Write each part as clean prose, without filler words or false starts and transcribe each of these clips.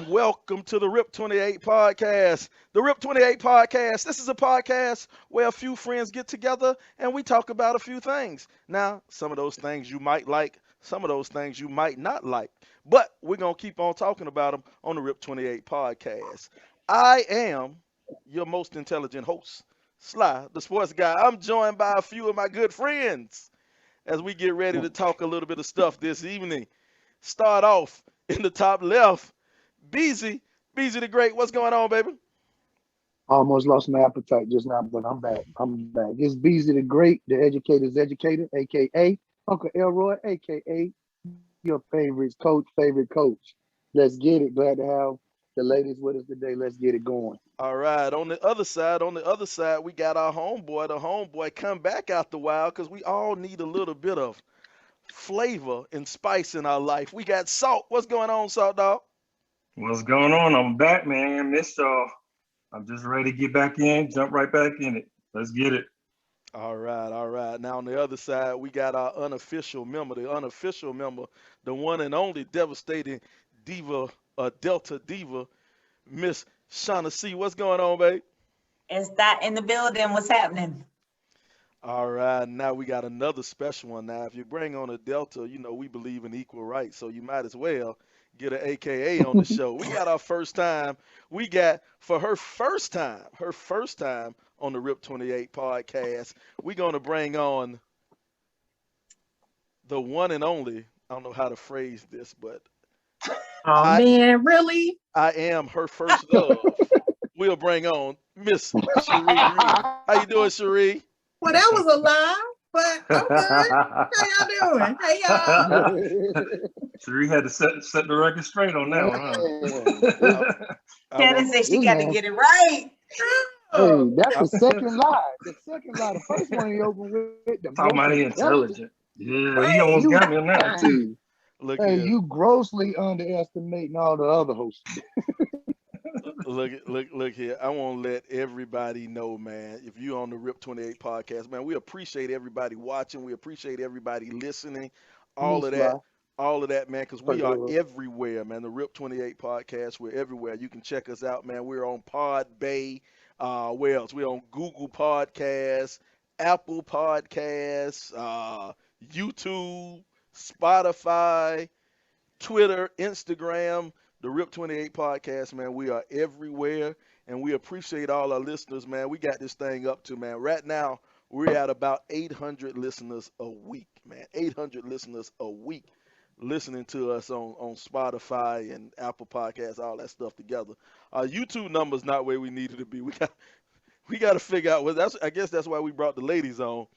welcome to the RIP 28 podcast. The RIP 28 podcast. This is a podcast where a few friends get together and we talk about a few things. Now, some of those things you might like, some of those things you might not like, but we're going to keep on talking about them on the RIP 28 podcast. I am your most intelligent host, Sly, the sports guy. I'm joined by a few of my good friends as we get ready to talk a little bit of stuff this evening. Start off in the top left, Beezy. Beezy the Great. What's going on, baby? Almost lost my appetite just now, but I'm back. I'm back. It's Beasley the Great, the educator's educator, aka Uncle Elroy, aka your favorite coach. Let's get it. Glad to have the ladies with us today. Let's get it going. All right. On the other side, we got our homeboy. The homeboy come back out the wild because we all need a little bit of flavor and spice in our life. We got Salt. What's going on, Salt Dog? What's going on? I'm back, man. Missed y'all. I'm just ready to get back in, jump right back in it. Let's get it. All right. Now on the other side, we got our unofficial member, the one and only devastating diva, Delta diva, Miss Shauna C. What's going on, babe? It's that in the building. What's happening? All right, now we got another special one. Now, if you bring on a Delta, you know we believe in equal rights, so you might as well get an AKA on the show. We got our first time. We got for her first time on the RIP 28 podcast. We're gonna bring on the one and only. I don't know how to phrase this, but Man, really? I am her first love. We'll bring on Miss Cherie Reed. How you doing, Cherie? Well, that was a lie, but I'm good. How y'all doing? Hey, y'all. Cherie had to set the record straight on that one, huh? Shannon said she got to get it right. Hey, that's the second lie. The second lie. The first one he opened with. Talking about he intelligent. Yeah, he almost got me on that too. Look Hey, here. you grossly underestimating all the other hosts. Look here. I want to let everybody know, man, if you're on the RIP 28 podcast, man, we appreciate everybody watching. We appreciate everybody listening. All of that, man, because we are everywhere, man. The RIP 28 podcast, we're everywhere. You can check us out, man. We're on Podbay. Where else? We're on Google Podcasts, Apple Podcasts, YouTube, Spotify, Twitter, Instagram. The RIP 28 podcast, man, we are everywhere, and we appreciate all our listeners, man. We got this thing up to, man. Right now, we're at about 800 listeners a week, man. 800 listeners a week listening to us on Spotify and Apple Podcasts, all that stuff together. YouTube numbers not where we needed to be. We got to figure out. Well, I guess that's why we brought the ladies on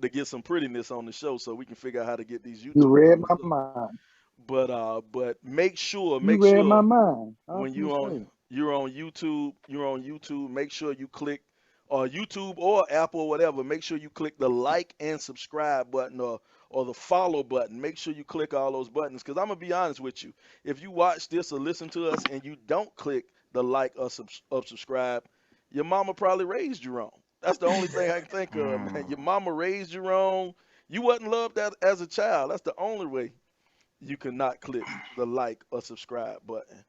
to get some prettiness on the show, so we can figure out how to get these YouTube. You read my numbers up. mind. But make sure You read my mind. when you're on YouTube, make sure you click YouTube or Apple or whatever. Make sure you click the like and subscribe button or the follow button. Make sure you click all those buttons, because I'm gonna be honest with you. If you watch this or listen to us and you don't click the like or subscribe, your mama probably raised you wrong. That's the only thing I can think of, man. Your mama raised you wrong. You wasn't loved as a child. That's the only way you cannot click the like or subscribe button,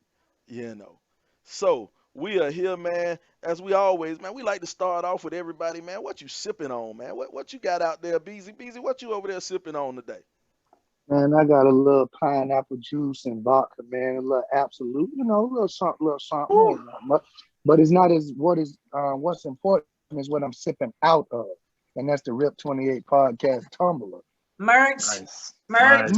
So we are here, man. As we always, man, we like to start off with everybody, man. What you sipping on, man? What you got out there, Beezy? Beezy, what you over there sipping on today? Man, I got a little pineapple juice and vodka, man. A little absolute, a little something. Ain't not much. But it's not as what's important is what I'm sipping out of, and that's the RIP 28 podcast tumbler. Merch. Nice. Merch.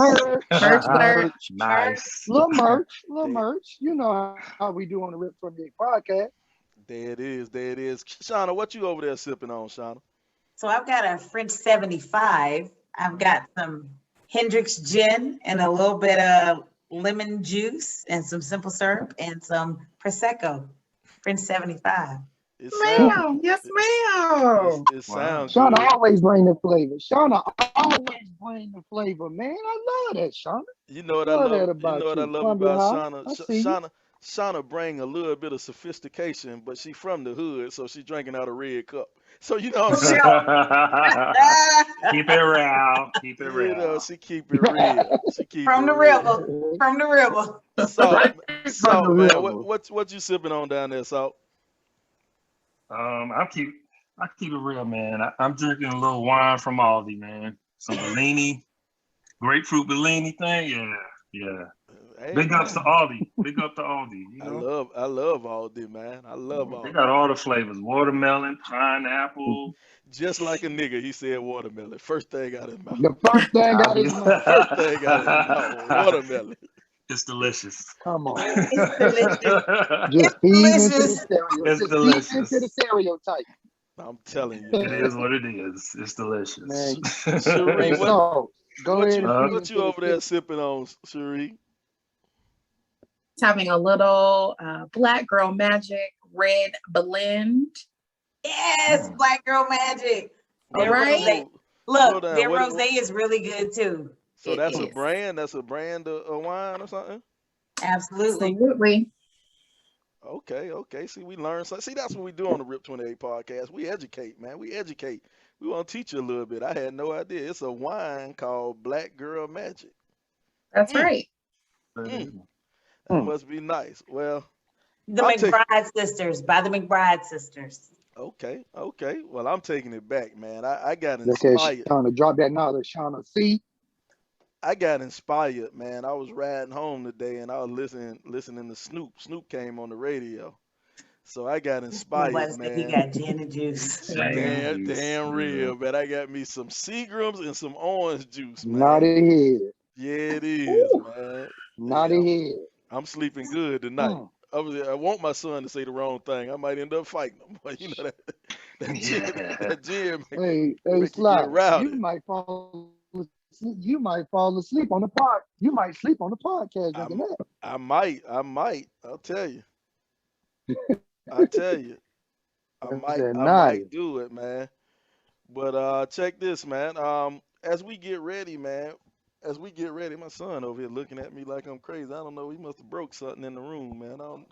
Little merch. You know how we do on the RIP 28 podcast. There it is. Shauna, what you over there sipping on, Shauna? So I've got a French 75. I've got some Hendrix gin and a little bit of lemon juice and some simple syrup and some Prosecco. French 75. Ma'am, yes, ma'am. It sounds Shauna good. always bring the flavor. Shauna always bring the flavor, man. I love that, Shauna. You know what Love I that love. about You know what I you. love Columbia about High. I Shauna. see you. Shauna bring a little bit of sophistication, but she from the hood, so she drinking out a red cup. So you know what I'm saying? Keep it real. Keep it You know, real. she keep it real. She keep From it the real. river. From the river. Salt, From the salt, man. river. What you sipping on down there, Salt? I keep it real, man. I'm drinking a little wine from Aldi, man. Some Bellini, grapefruit Bellini thing. Yeah. Hey, Big ups to man. Aldi. Big up to Aldi. You I know, love Aldi, man. I love they Aldi. got all the flavors: watermelon, pineapple. Just like a nigga, he said watermelon. First thing out his mouth. The first thing out his mouth. First thing out his mouth, watermelon. It's delicious. Come on. It's delicious. Just It's feed into the delicious. stereo. It's Just delicious. feed into the stereotype. I'm telling you, It man. is what it is. It's delicious. Man, Cherie, hey, so go what ahead you and feed what into you over the there sipping on, Cherie? Having a little Black Girl Magic red blend. Yes, Black Girl Magic. All Their right. rosé. Slow Look, down. their What- rosé is really good too. So It that's a is. brand. That's a brand of wine or something. Absolutely. Absolutely. Okay. See, we learn something. See, that's what we do on the Rip 28 podcast. We educate, man. We educate. We want to teach you a little bit. I had no idea. It's a wine called Black Girl Magic. That's right. That Mm. must be nice. Well, The I'll take- McBride sisters, by the McBride sisters. okay. Well, I'm taking it back, man. I got Okay, inspired. Shauna, drop that knowledge, Shauna. See? I got inspired, man. I was riding home today and I was listening to Snoop. Snoop came on the radio. So I got inspired, He man. got gin and juice. Damn real, man. I got me some Seagrams and some orange juice, man. Naughty head. Yeah, it is, man. Naughty head. I'm sleeping good tonight. Mm. I want my son to say the wrong thing. I might end up fighting him. But you know that gin Hey, make you Sly, get rowdy. you might fall asleep. You might fall asleep on the pod. You might sleep on the podcast drinking that. I might. I'll tell you. I That might nice. do it, man. But check this, man. As we get ready, man. My son over here looking at me like I'm crazy. I don't know. He must have broke something in the room, man. All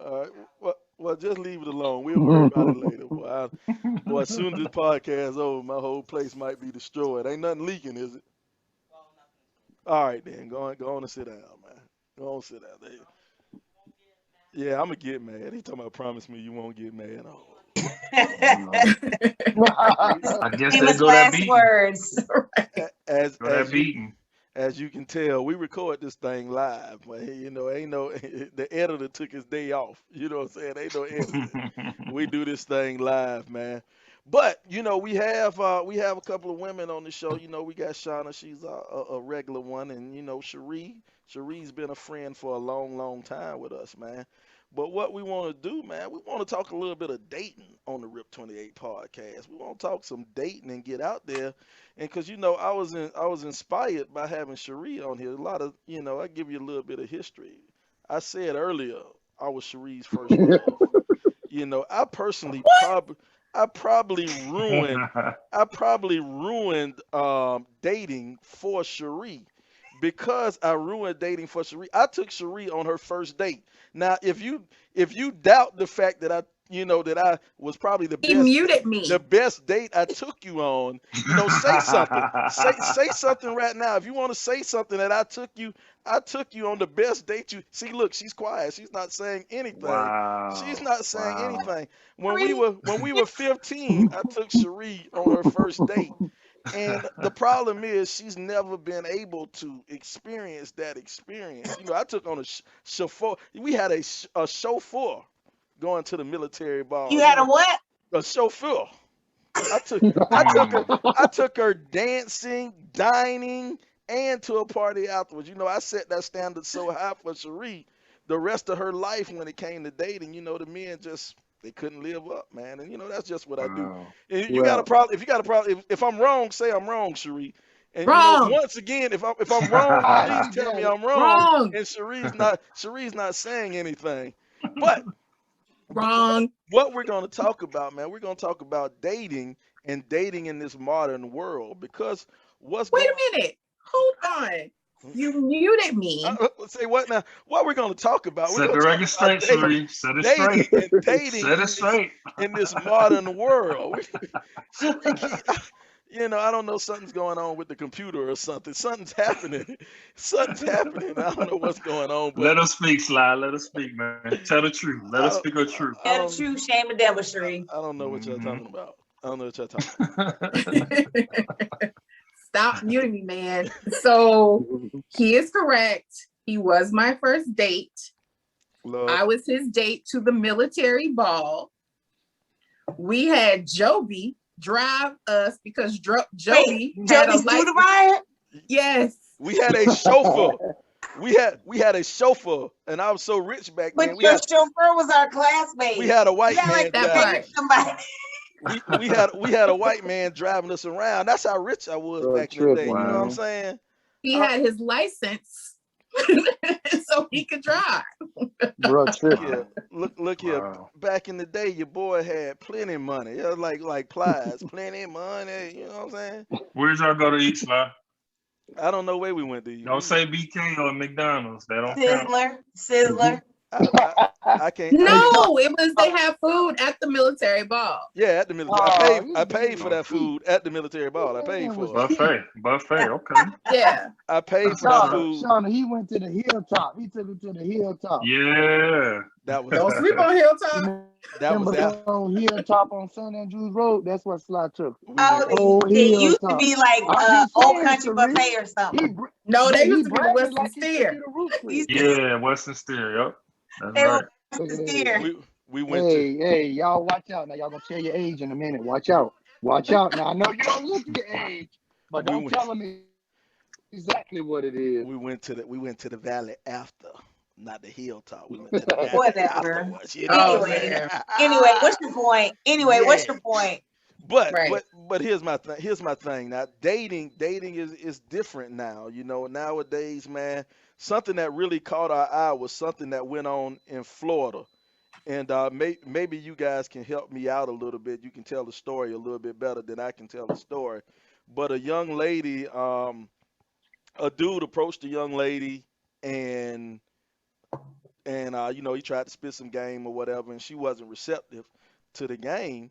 right. Well, just leave it alone. We'll worry about it later. Boy, as soon as this podcast is over, my whole place might be destroyed. Ain't nothing leaking, is it? All right, then. Go on and sit down, man. Go on, sit down. There. Yeah, I'm gonna get mad. He talking about promise me you won't get mad. Oh. I guess they Famous go that last beating. words. As you can tell, we record this thing live. But you know, ain't no the editor took his day off. You know what I'm saying? Ain't no editor. We do this thing live, man. But you know, we have a couple of women on the show. You know, we got Shauna. She's a regular one, and you know, Cherie's been a friend for a long time with us, man. But what we want to do, man, we want to talk a little bit of dating on the Rip 28 podcast. We want to talk some dating and get out there. And because, you know, I was inspired by having Cherie on here. A lot of, you know, I give you a little bit of history. I said earlier, I was Cherie's first love. You know, I probably ruined dating for Cherie. Because I ruined dating for Cherie, I took Cherie on her first date. Now, if you doubt the fact that I was probably He muted me. the best date I took you on, you know, say something. Say something right now. If you want to say something that I took you on the best date you see. Look, she's quiet. She's not saying anything. Wow. She's not saying Wow. anything. When we were 15, I took Cherie on her first date. And the problem is she's never been able to experience that experience. You know, I took on a chauffeur. We had a chauffeur going to the military ball. You had a what? A chauffeur. I took her dancing, dining, and to a party afterwards. You know, I set that standard so high for Cherie. The rest of her life, when it came to dating, you know, the men just they couldn't live up, man. And you know, that's just what I do. Wow. And you got a problem. If you got a problem, if I'm wrong, say I'm wrong, Cherie. And you Wrong. know, once again, if I'm wrong, please tell me I'm wrong. Wrong. And Cherie's not saying anything. But Wrong. what we're going to talk about, man, we're going to talk about dating and dating in this modern world because Wait a minute. Hold on. You muted me. Say what now? What we're going to talk about? We're Set going the to talk record about straight, Sheree. Set it dating straight. and dating Set it straight. in this modern world. You know, I don't know, something's going on with the computer or something. Something's happening. Something's happening. I don't know what's going on, but Let us speak, Sly. Let us speak, man. Tell the truth. Let us speak the truth. I Tell the truth, shame the devil, Sheree. don't know what y'all Mhm. talking about. I don't know what y'all talking about. Stop muting me, man. So he is correct. He was my first date. Love. I was his date to the military ball. We had Joby drive us because Joby had Jody a Scooter license. Riot? Yes. We had a chauffeur. We had a chauffeur, and I was so rich back then. But your chauffeur was our classmate. We had a white You act man like that driving. part. Somebody. We had a white man driving us around. That's how rich I was Bro, back in the day. tripping, You know what I'm man. saying? He had his license so he could drive. Bro, Look tripping. here, look here. Wow. Back in the day, your boy had plenty of money. It was like Plies, plenty of money. You know what I'm saying? Where'd y'all go to eat, Sly? I don't know where we went to. Don't say BK or McDonald's. That don't count. Sizzler. I can't. No, it was they had food at the military ball. Yeah, at the military. Oh, I paid for that food at the military ball. I paid for it. Buffet. Okay. Yeah. I paid for that food. Shauna, he went to the hilltop. He took it to the hilltop. Yeah. That was Don't sleep on Hilltop. that was that. on hilltop on St. Andrews Road. That's what Sly took. Oh, they used to be like Old Country Buffet or something. No, they used to be the bragged Western like he Steer. took you to Roof Creek. Yeah, Western Steer. Yep. That's They right. were Western Steer. We went to. Hey, y'all watch out. Now y'all gonna tell your age in a minute. Watch out. Watch out. Now I know you don't look your age, but don't tell them exactly what it is. We went to the valley after, not the hilltop. We went to the valley Whatever. afterwards. You know what I'm saying? Anyway, what's your point? What's your point? But here's my thing. Here's my thing. Now dating is different now. You know, nowadays, man, something that really caught our eye was something that went on in Florida. And maybe you guys can help me out a little bit. You can tell the story a little bit better than I can tell the story. But a young lady, a dude approached a young lady, and you know, he tried to spit some game or whatever, and she wasn't receptive to the game,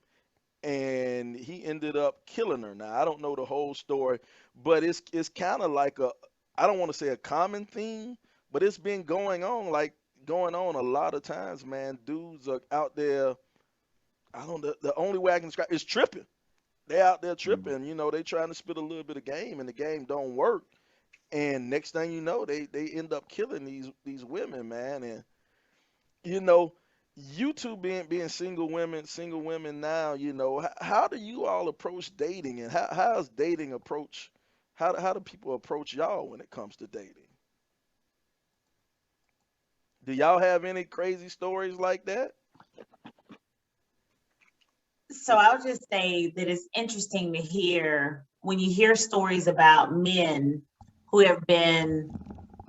and he ended up killing her. Now I don't know the whole story, but it's kind of like I don't want to say a common theme, but it's been going on a lot of times, man. Dudes are out there. I don't know. The only way I can describe is tripping. They out there tripping. You know, they trying to spit a little bit of game, and the game don't work. And next thing you know, they end up killing these women, man. And you know, you two being single women now. You know, how do you all approach dating, and how's dating approach? How do people approach y'all when it comes to dating? Do y'all have any crazy stories like that? So I'll just say that it's interesting to hear when you hear stories about men who have been,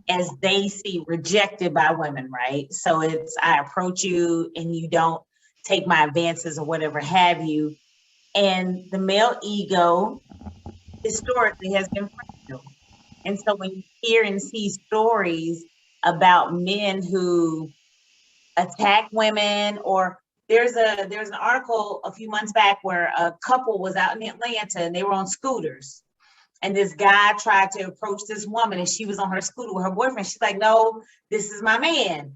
as they see, rejected by women, right? So it's, I approach you and you don't take my advances or whatever have you. And the male ego historically has been fragile. And so when you hear and see stories about men who attack women, or there's an article a few months back where a couple was out in Atlanta and they were on scooters, and this guy tried to approach this woman and she was on her scooter with her boyfriend. She's like, no, this is my man.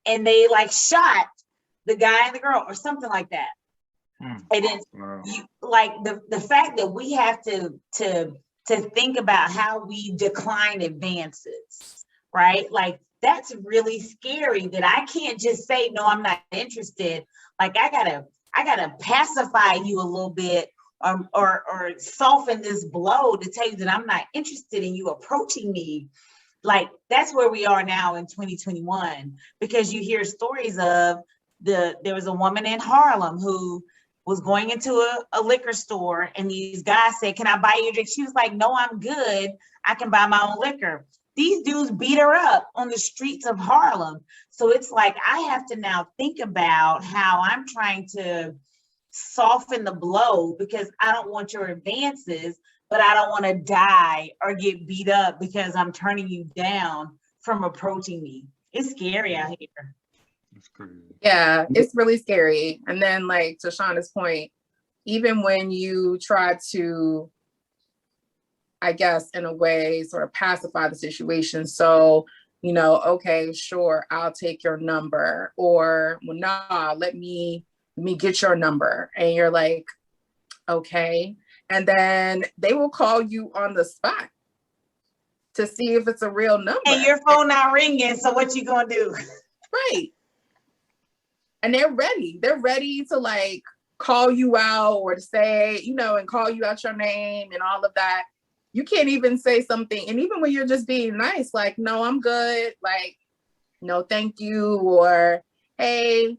And they like shot the guy and the girl or something like that. And then you, like the fact that we have to think about how we decline advances, right? Like that's really scary that I can't just say, no, I'm not interested. Like I gotta pacify you a little bit or soften this blow to tell you that I'm not interested in you approaching me. Like that's where we are now in 2021, because you hear stories of there was a woman in Harlem who was going into a liquor store and these guys said, can I buy you a drink? She was like, no, I'm good. I can buy my own liquor. These dudes beat her up on the streets of Harlem. So it's like, I have to now think about how I'm trying to soften the blow because I don't want your advances, but I don't want to die or get beat up because I'm turning you down from approaching me. It's scary out here. It's crazy. Yeah, it's really scary. And then, like, to Shauna's point, even when you try to, I guess, in a way, sort of pacify the situation. So, you know, okay, sure, I'll take your number, or well, nah, let me get your number. And you're like, okay. And then they will call you on the spot to see if it's a real number. And your phone not ringing, so what you gonna do? Right. And they're ready. They're ready to like call you out or to say, you know, and call you out your name and all of that. You can't even say something. And even when you're just being nice, like, no, I'm good. Like, no, thank you. Or, hey,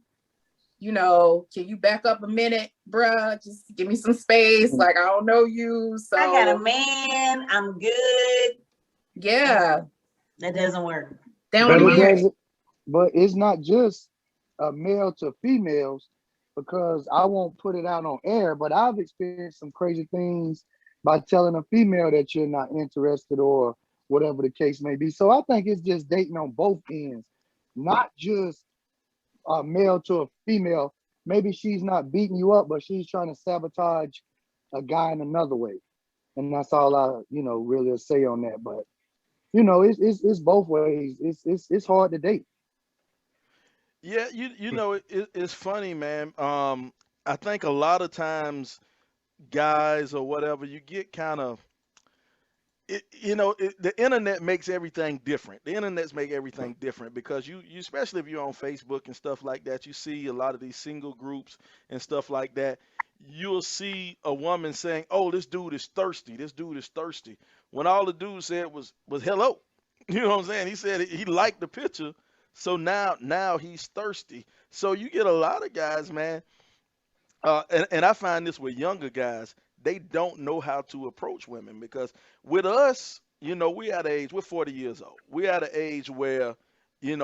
you know, can you back up a minute, bruh? Just give me some space. Like, I don't know you. So I got a man. I'm good. Yeah. That doesn't work. But it's not just male to females, because I won't put it out on air, but I've experienced some crazy things by telling a female that you're not interested or whatever the case may be. So I think it's just dating on both ends, not just a male to a female. Maybe she's not beating you up, but she's trying to sabotage a guy in another way. And that's all I, you know, really say on that. But you know, it's both ways. It's hard to date. Yeah, you know, it's funny, man. I think a lot of times guys or whatever, you get kind of, the internet makes everything different. The internet's make everything different because you especially if you're on Facebook and stuff like that, you see a lot of these single groups and stuff like that. You'll see a woman saying, "Oh, this dude is thirsty. This dude is thirsty." When all the dude said was hello. You know what I'm saying? He said he liked the picture, so now he's thirsty. So you get a lot of guys, man. And I find this with younger guys, they don't know how to approach women because with us, we're at an age, we're 40 years old. We're at an age where,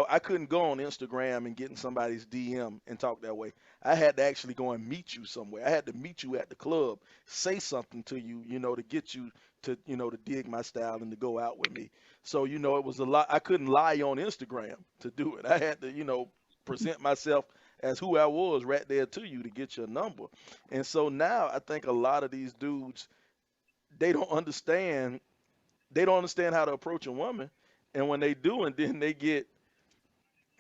I couldn't go on Instagram and get in somebody's DM and talk that way. I had to actually go and meet you somewhere. I had to meet you at the club, say something to you, to get you to dig my style and to go out with me. So, it was a lot. I couldn't lie on Instagram to do it. I had to, present myself as who I was right there to you to get your number. And so now I think a lot of these dudes, they don't understand how to approach a woman. And when they do, and then they get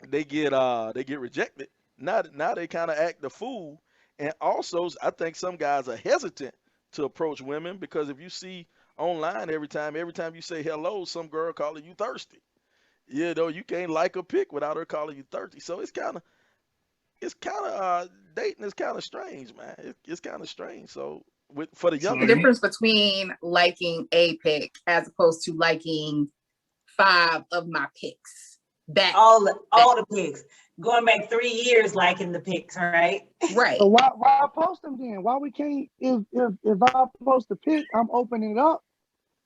rejected. Now they kind of act the fool. And also I think some guys are hesitant to approach women because if you see online every time you say hello, some girl calling you thirsty. You can't like a pic without her calling you thirsty. So it's kind of dating is kind of strange, man. It's kind of strange. So for the young the difference between liking a pic as opposed to liking 5 of my pics. That all the pics. Going back 3 years liking the pics, right? Right. So why post them then? Why we can't if I post a pic, I'm opening it up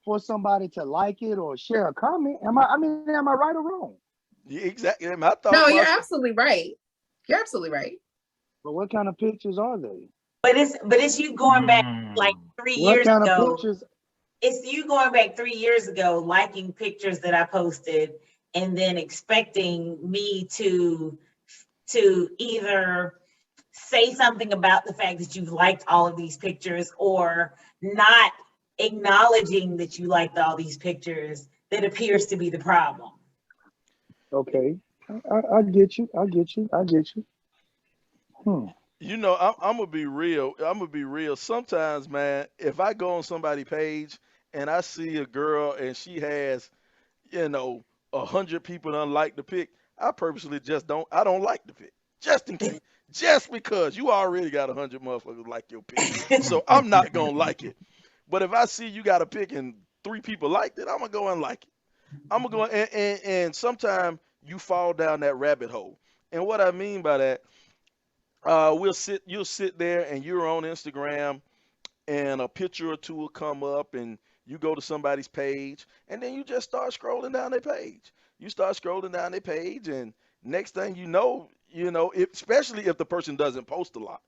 for somebody to like it or share a comment. Am I right or wrong? Yeah, exactly. My thought. No, you're absolutely right. You're absolutely right. But what kind of pictures are they? But it's you going back like 3 years ago. What kind of pictures? It's you going back 3 years ago, liking pictures that I posted, and then expecting me to either say something about the fact that you've liked all of these pictures or not acknowledging that you liked all these pictures that appears to be the problem. Okay. I get you. I'm gonna be real. Sometimes, man, if I go on somebody's page and I see a girl and she has, 100 people that like the pic, I purposely I don't like the pic. Just in case. Just because you already got 100 motherfuckers like your pic. So I'm not gonna like it. But if I see you got a pic and 3 people liked it, I'm gonna go and like it. I'm gonna go and sometimes you fall down that rabbit hole. And what I mean by that, you'll sit there and you're on Instagram and a picture or two will come up and you go to somebody's page and then you just start scrolling down their page. You start scrolling down their page and next thing you know, especially if the person doesn't post a lot.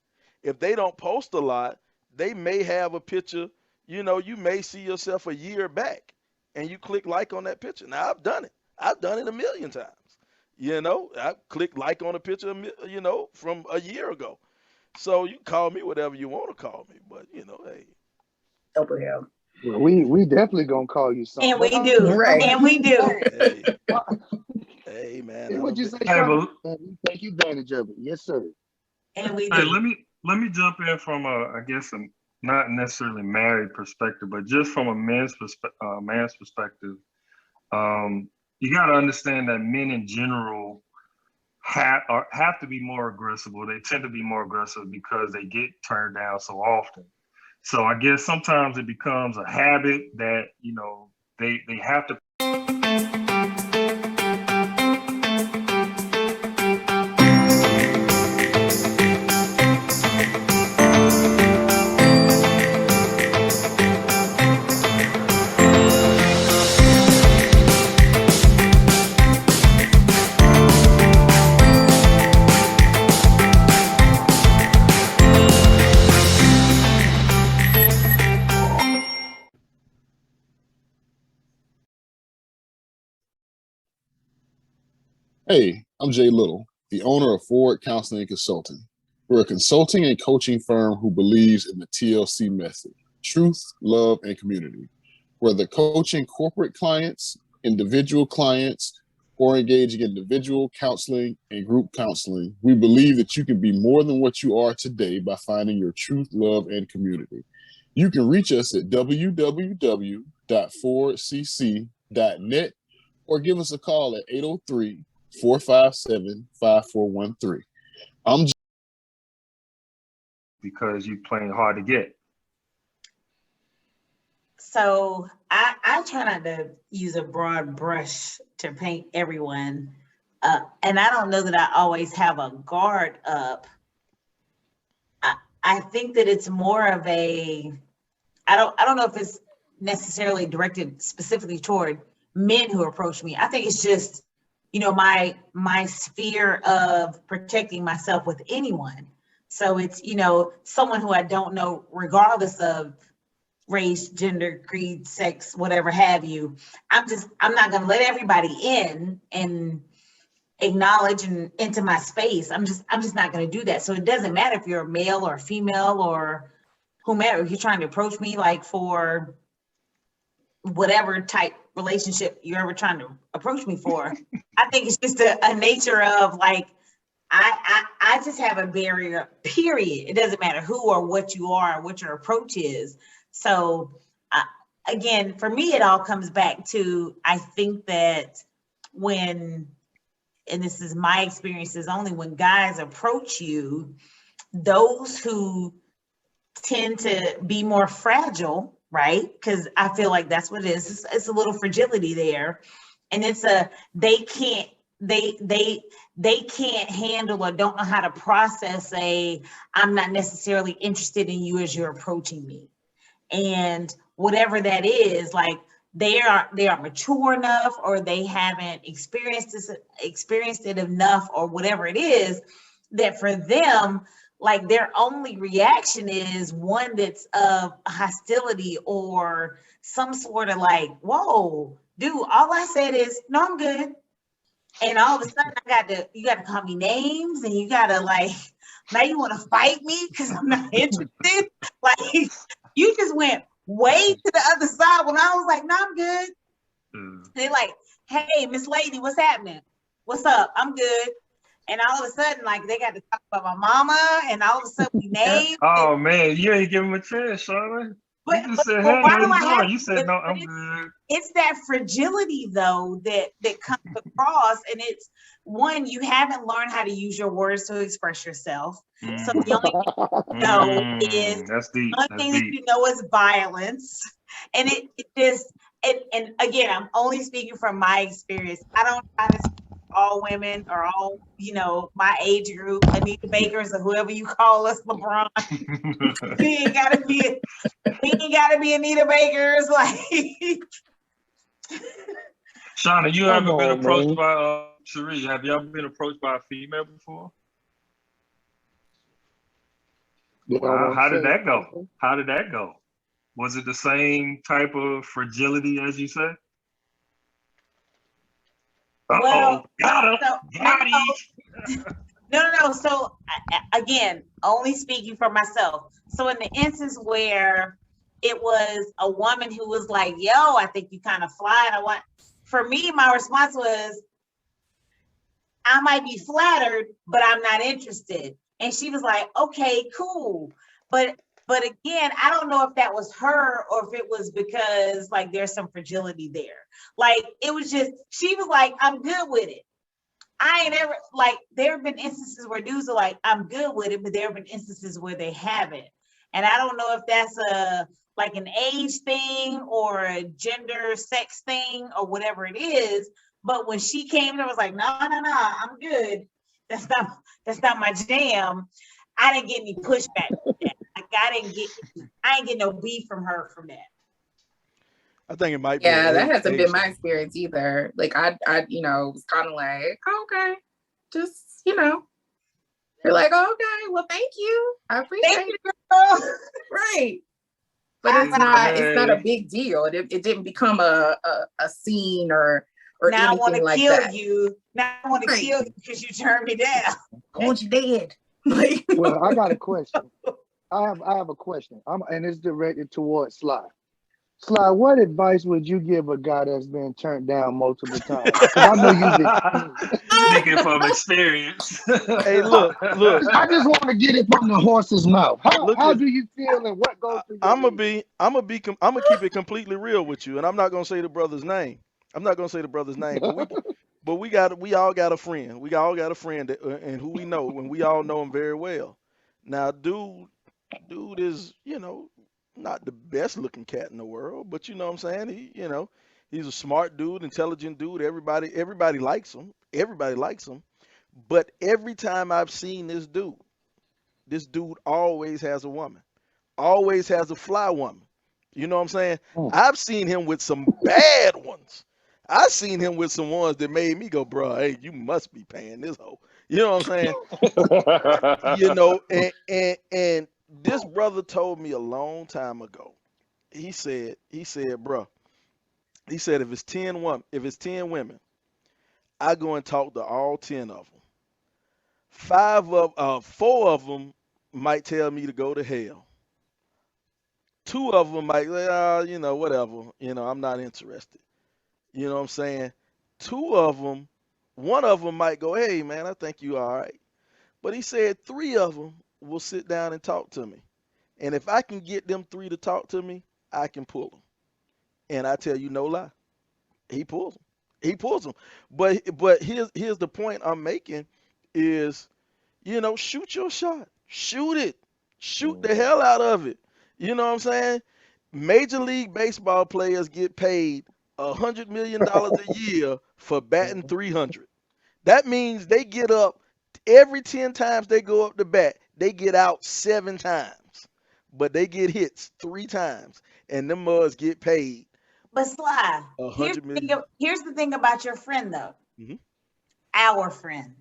If they don't post a lot, they may have a picture, you know, you may see yourself a year back and you click like on that picture. Now I've done it. I've done it a million times. You know, I click like on a picture, you know, from a year ago. So you call me whatever you want to call me, but you know, hey. Over him. Well, we definitely gonna call you something. And we do. Right. And we do. Hey, hey man. Hey, what'd you say, Hey, Sean? but We take advantage of it. Yes, sir. And we hey, do. let me jump in from I guess not necessarily married perspective, but just from a man's perspective. You got to understand that men in general have to be more aggressive, or they tend to be more aggressive because they get turned down so often. So I guess sometimes it becomes a habit that, you know, they have to. Hey, I'm Jay Little, the owner of Forward Counseling and Consulting. We're a consulting and coaching firm who believes in the TLC method: truth, love, and community. Whether coaching corporate clients, individual clients, or engaging in individual counseling and group counseling, we believe that you can be more than what you are today by finding your truth, love, and community. You can reach us at www.forwardcc.net or give us a call at 803-457-5413. I'm Because you playing hard to get. So I try not to use a broad brush to paint everyone. And I don't know that I always have a guard up. I think that it's more of I don't know if it's necessarily directed specifically toward men who approach me. I think it's just, you know, my sphere of protecting myself with anyone. So it's, you know, someone who I don't know, regardless of race, gender, creed, sex, whatever have you. I'm not going to let everybody in and acknowledge and into my space. I'm just not going to do that. So it doesn't matter if you're a male or a female or whomever, if you're trying to approach me like for whatever type relationship you're ever trying to approach me for. I think it's just a nature of like, I just have a barrier, period. It doesn't matter who or what you are, what your approach is. So again, for me, it all comes back to, I think that when, and this is my experiences only, when guys approach you, those who tend to be more fragile, right? Because I feel like that's what it is. It's a little fragility there. And it's they can't handle or don't know how to process I'm not necessarily interested in you as you're approaching me. And whatever that is, like they are mature enough, or they haven't experienced it enough, or whatever it is, that for them, like their only reaction is one that's of hostility or some sort of like, whoa, dude, all I said is, no, I'm good. And all of a sudden you got to call me names, and you got to like, now you want to fight me because I'm not interested. Like you just went way to the other side when I was like, no, I'm good. They're like, hey, Miss Lady, what's happening? What's up? I'm good. And all of a sudden, like they got to talk about my mama, and all of a sudden we named. Oh man, you ain't give him a chance, Charlotte. But, you just said, hey, how you doing? You said, no, I'm good. It's that fragility though that comes across, and it's one, you haven't learned how to use your words to express yourself. So the only thing you know is that's deep. The only thing that you know is violence, and it just and again, I'm only speaking from my experience. I don't try to speak for all women or all, you know, my age group, Anita Bakers or whoever you call us, LeBron. We ain't gotta be Anita Bakers, like. Shauna, you haven't been approached by Cherie. Have you ever been approached by a female before? Wow, how did that go? How did that go? Was it the same type of fragility as you said? Well, got him. so, Got him. no. So again, only speaking for myself. So in the instance where it was a woman who was like, "Yo, I think you kind of fly," and I want. For me, my response was, "I might be flattered, but I'm not interested." And she was like, "Okay, cool," but again, I don't know if that was her or if it was because like there's some fragility there. Like it was just she was like, "I'm good with it." I ain't ever like there have been instances where dudes are like, "I'm good with it," but there have been instances where they haven't. And I don't know if that's a like an age thing or a gender sex thing or whatever it is. But when she came, I was like, no, I'm good. That's not my jam. I didn't get any pushback from that. Like I ain't get no beef from her from that. I think it might be. Yeah, that hasn't been my experience either. Like I was kind of like, okay, just, you're like, okay, well, thank you. I appreciate it. Right. But it's not a big deal. It didn't become a scene or now anything like that. Now I want to kill you. Now I want to kill you because you turned me down. I want you dead. Well, I got a question. I have a question. And it's directed towards Sly. Sly, what advice would you give a guy that's been turned down multiple times? Because I know you've been speaking from experience. Hey, look. I just want to get it from the horse's mouth. How do you feel and what goes through your I'm gonna keep it completely real with you, and I'm not gonna say the brother's name. But we all got a friend. We all got a friend and who we know, and we all know him very well. Now, dude is, not the best looking cat in the world, but you know what I'm saying? He's a smart dude, intelligent dude. Everybody likes him. But every time I've seen this dude always has a woman. Always has a fly woman. You know what I'm saying? I've seen him with some bad ones. I've seen him with some ones that made me go, bro, hey, you must be paying this hoe. You know what I'm saying? And this brother told me a long time ago. He said, bro, he said, if it's 10 women, I go and talk to all 10 of them. 4 of them might tell me to go to hell. 2 of them might, whatever, I'm not interested. You know what I'm saying? 2 of them, 1 of them might go, hey, man, I think you all right. But he said 3 of them will sit down and talk to me. And if I can get them 3 to talk to me, I can pull them. And I tell you no lie, he pulls them. But here's the point I'm making is, shoot your shot. Shoot it. Shoot the hell out of it. You know what I'm saying? Major League Baseball players get paid $100 million a year for batting 300. That means they get up every 10 times they go up to bat, they get out 7 times, but they get hits 3 times, and them mugs get paid. But Sly, here's the thing about your friend, though. Mm-hmm. Our friend.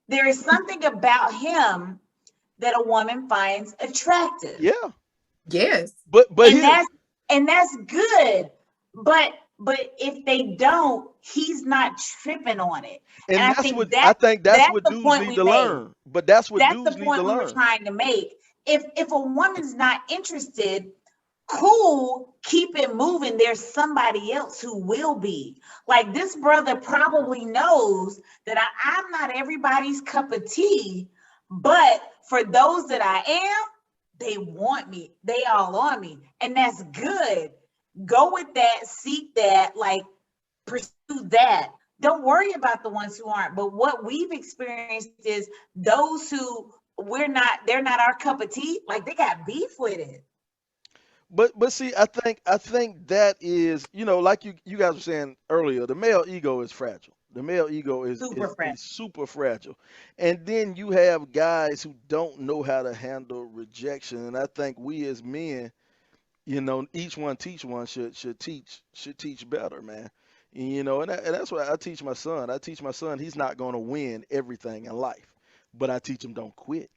There is something about him that a woman finds attractive. Yeah. Yes. But that's good. But if they don't, he's not tripping on it. And I think that's what dudes need to learn. But that's what dudes need to learn. That's the point we were trying to make. If a woman's not interested, cool, keep it moving. There's somebody else who will be. Like this brother probably knows that I'm not everybody's cup of tea, but for those that I am, they want me. They all on me. And that's good. Go with that, seek that, like pursue that. Don't worry about the ones who aren't. But what we've experienced is those who they're not our cup of tea, like they got beef with it. But see, I think that is, like you guys were saying earlier, the male ego is fragile. The male ego is super fragile. And then you have guys who don't know how to handle rejection. And I think we as men, each one teach one should teach better, man. And that's what I teach my son. He's not going to win everything in life, but I teach him don't quit.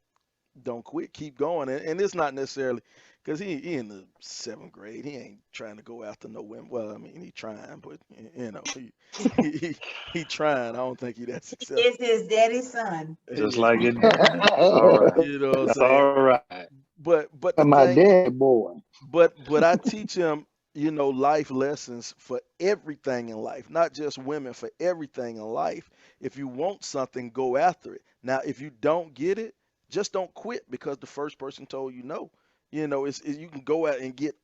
don't quit, keep going. And it's not necessarily because he in the 7th grade. He ain't trying to go after no women. Well, I mean, he trying, but you know, he trying. I don't think he that successful. It's his daddy's son. Just Yeah, like it. All right. you know what I'm That's saying? all right. But the My thing, dad boy. but I teach him, life lessons for everything in life, not just women, for everything in life. If you want something, go after it. Now, if you don't get it, just don't quit because the first person told you no. You can go out and get,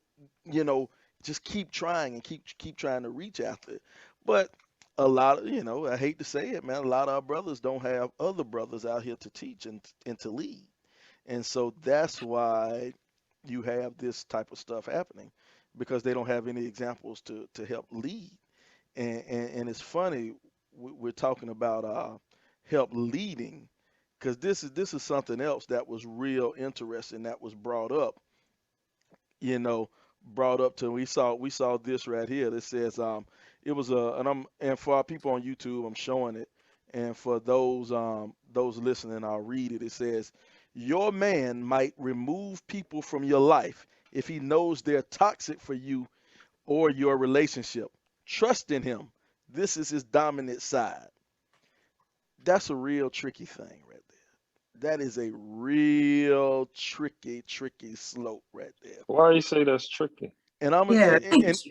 you know, just keep trying and keep trying to reach after it. But a lot of, I hate to say it, man, a lot of our brothers don't have other brothers out here to teach and to lead. And so that's why you have this type of stuff happening because they don't have any examples to help lead. And it's funny, we're talking about help leading because this is something else that was real interesting that was you know, brought up to we saw this right here that says it was and for our people on YouTube I'm showing it, and for those listening I'll read it. It says your man might remove people from your life if he knows they're toxic for you or your relationship. Trust in him. This is his dominant side. That's a real tricky thing right there. That is a real tricky slope right there. Why you say that's tricky? And I'm Yeah,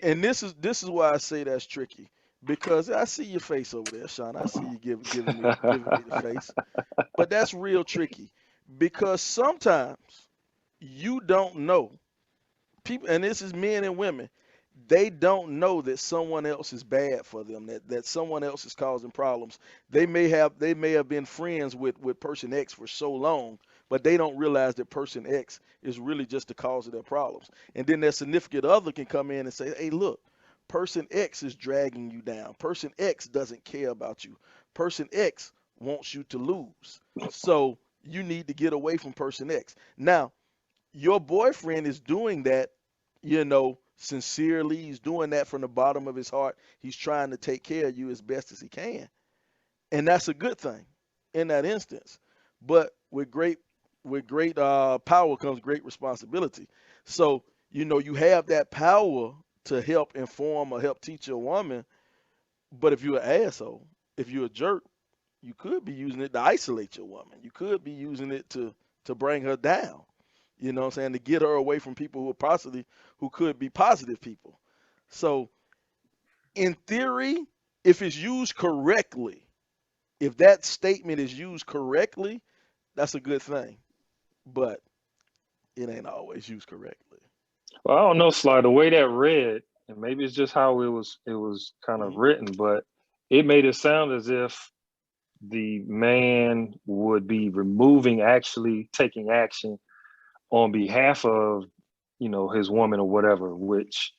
and this is why I say that's tricky because I see your face over there, Sean. I see you giving me the face. But that's real tricky because sometimes you don't know people, and this is men and women. They don't know that someone else is bad for them, that someone else is causing problems. They may have been friends with person X for so long, but they don't realize that person X is really just the cause of their problems. And then their significant other can come in and say, hey, look, person X is dragging you down. Person X doesn't care about you. Person X wants you to lose. So you need to get away from person X. Now, your boyfriend is doing that, sincerely. He's doing that from the bottom of his heart. He's trying to take care of you as best as he can. And that's a good thing in that instance. But with great power comes great responsibility. So, you have that power to help inform or help teach a woman. But if you're an asshole, if you're a jerk, you could be using it to isolate your woman. You could be using it to bring her down. You know what I'm saying? To get her away from people who could be positive people. So in theory, if it's used correctly, if that statement is used correctly, that's a good thing. But it ain't always used correctly. Well, I don't know, Sly. The way that read, and maybe it's just how it was kind of written, but it made it sound as if the man would be actually taking action on behalf of, his woman or whatever, which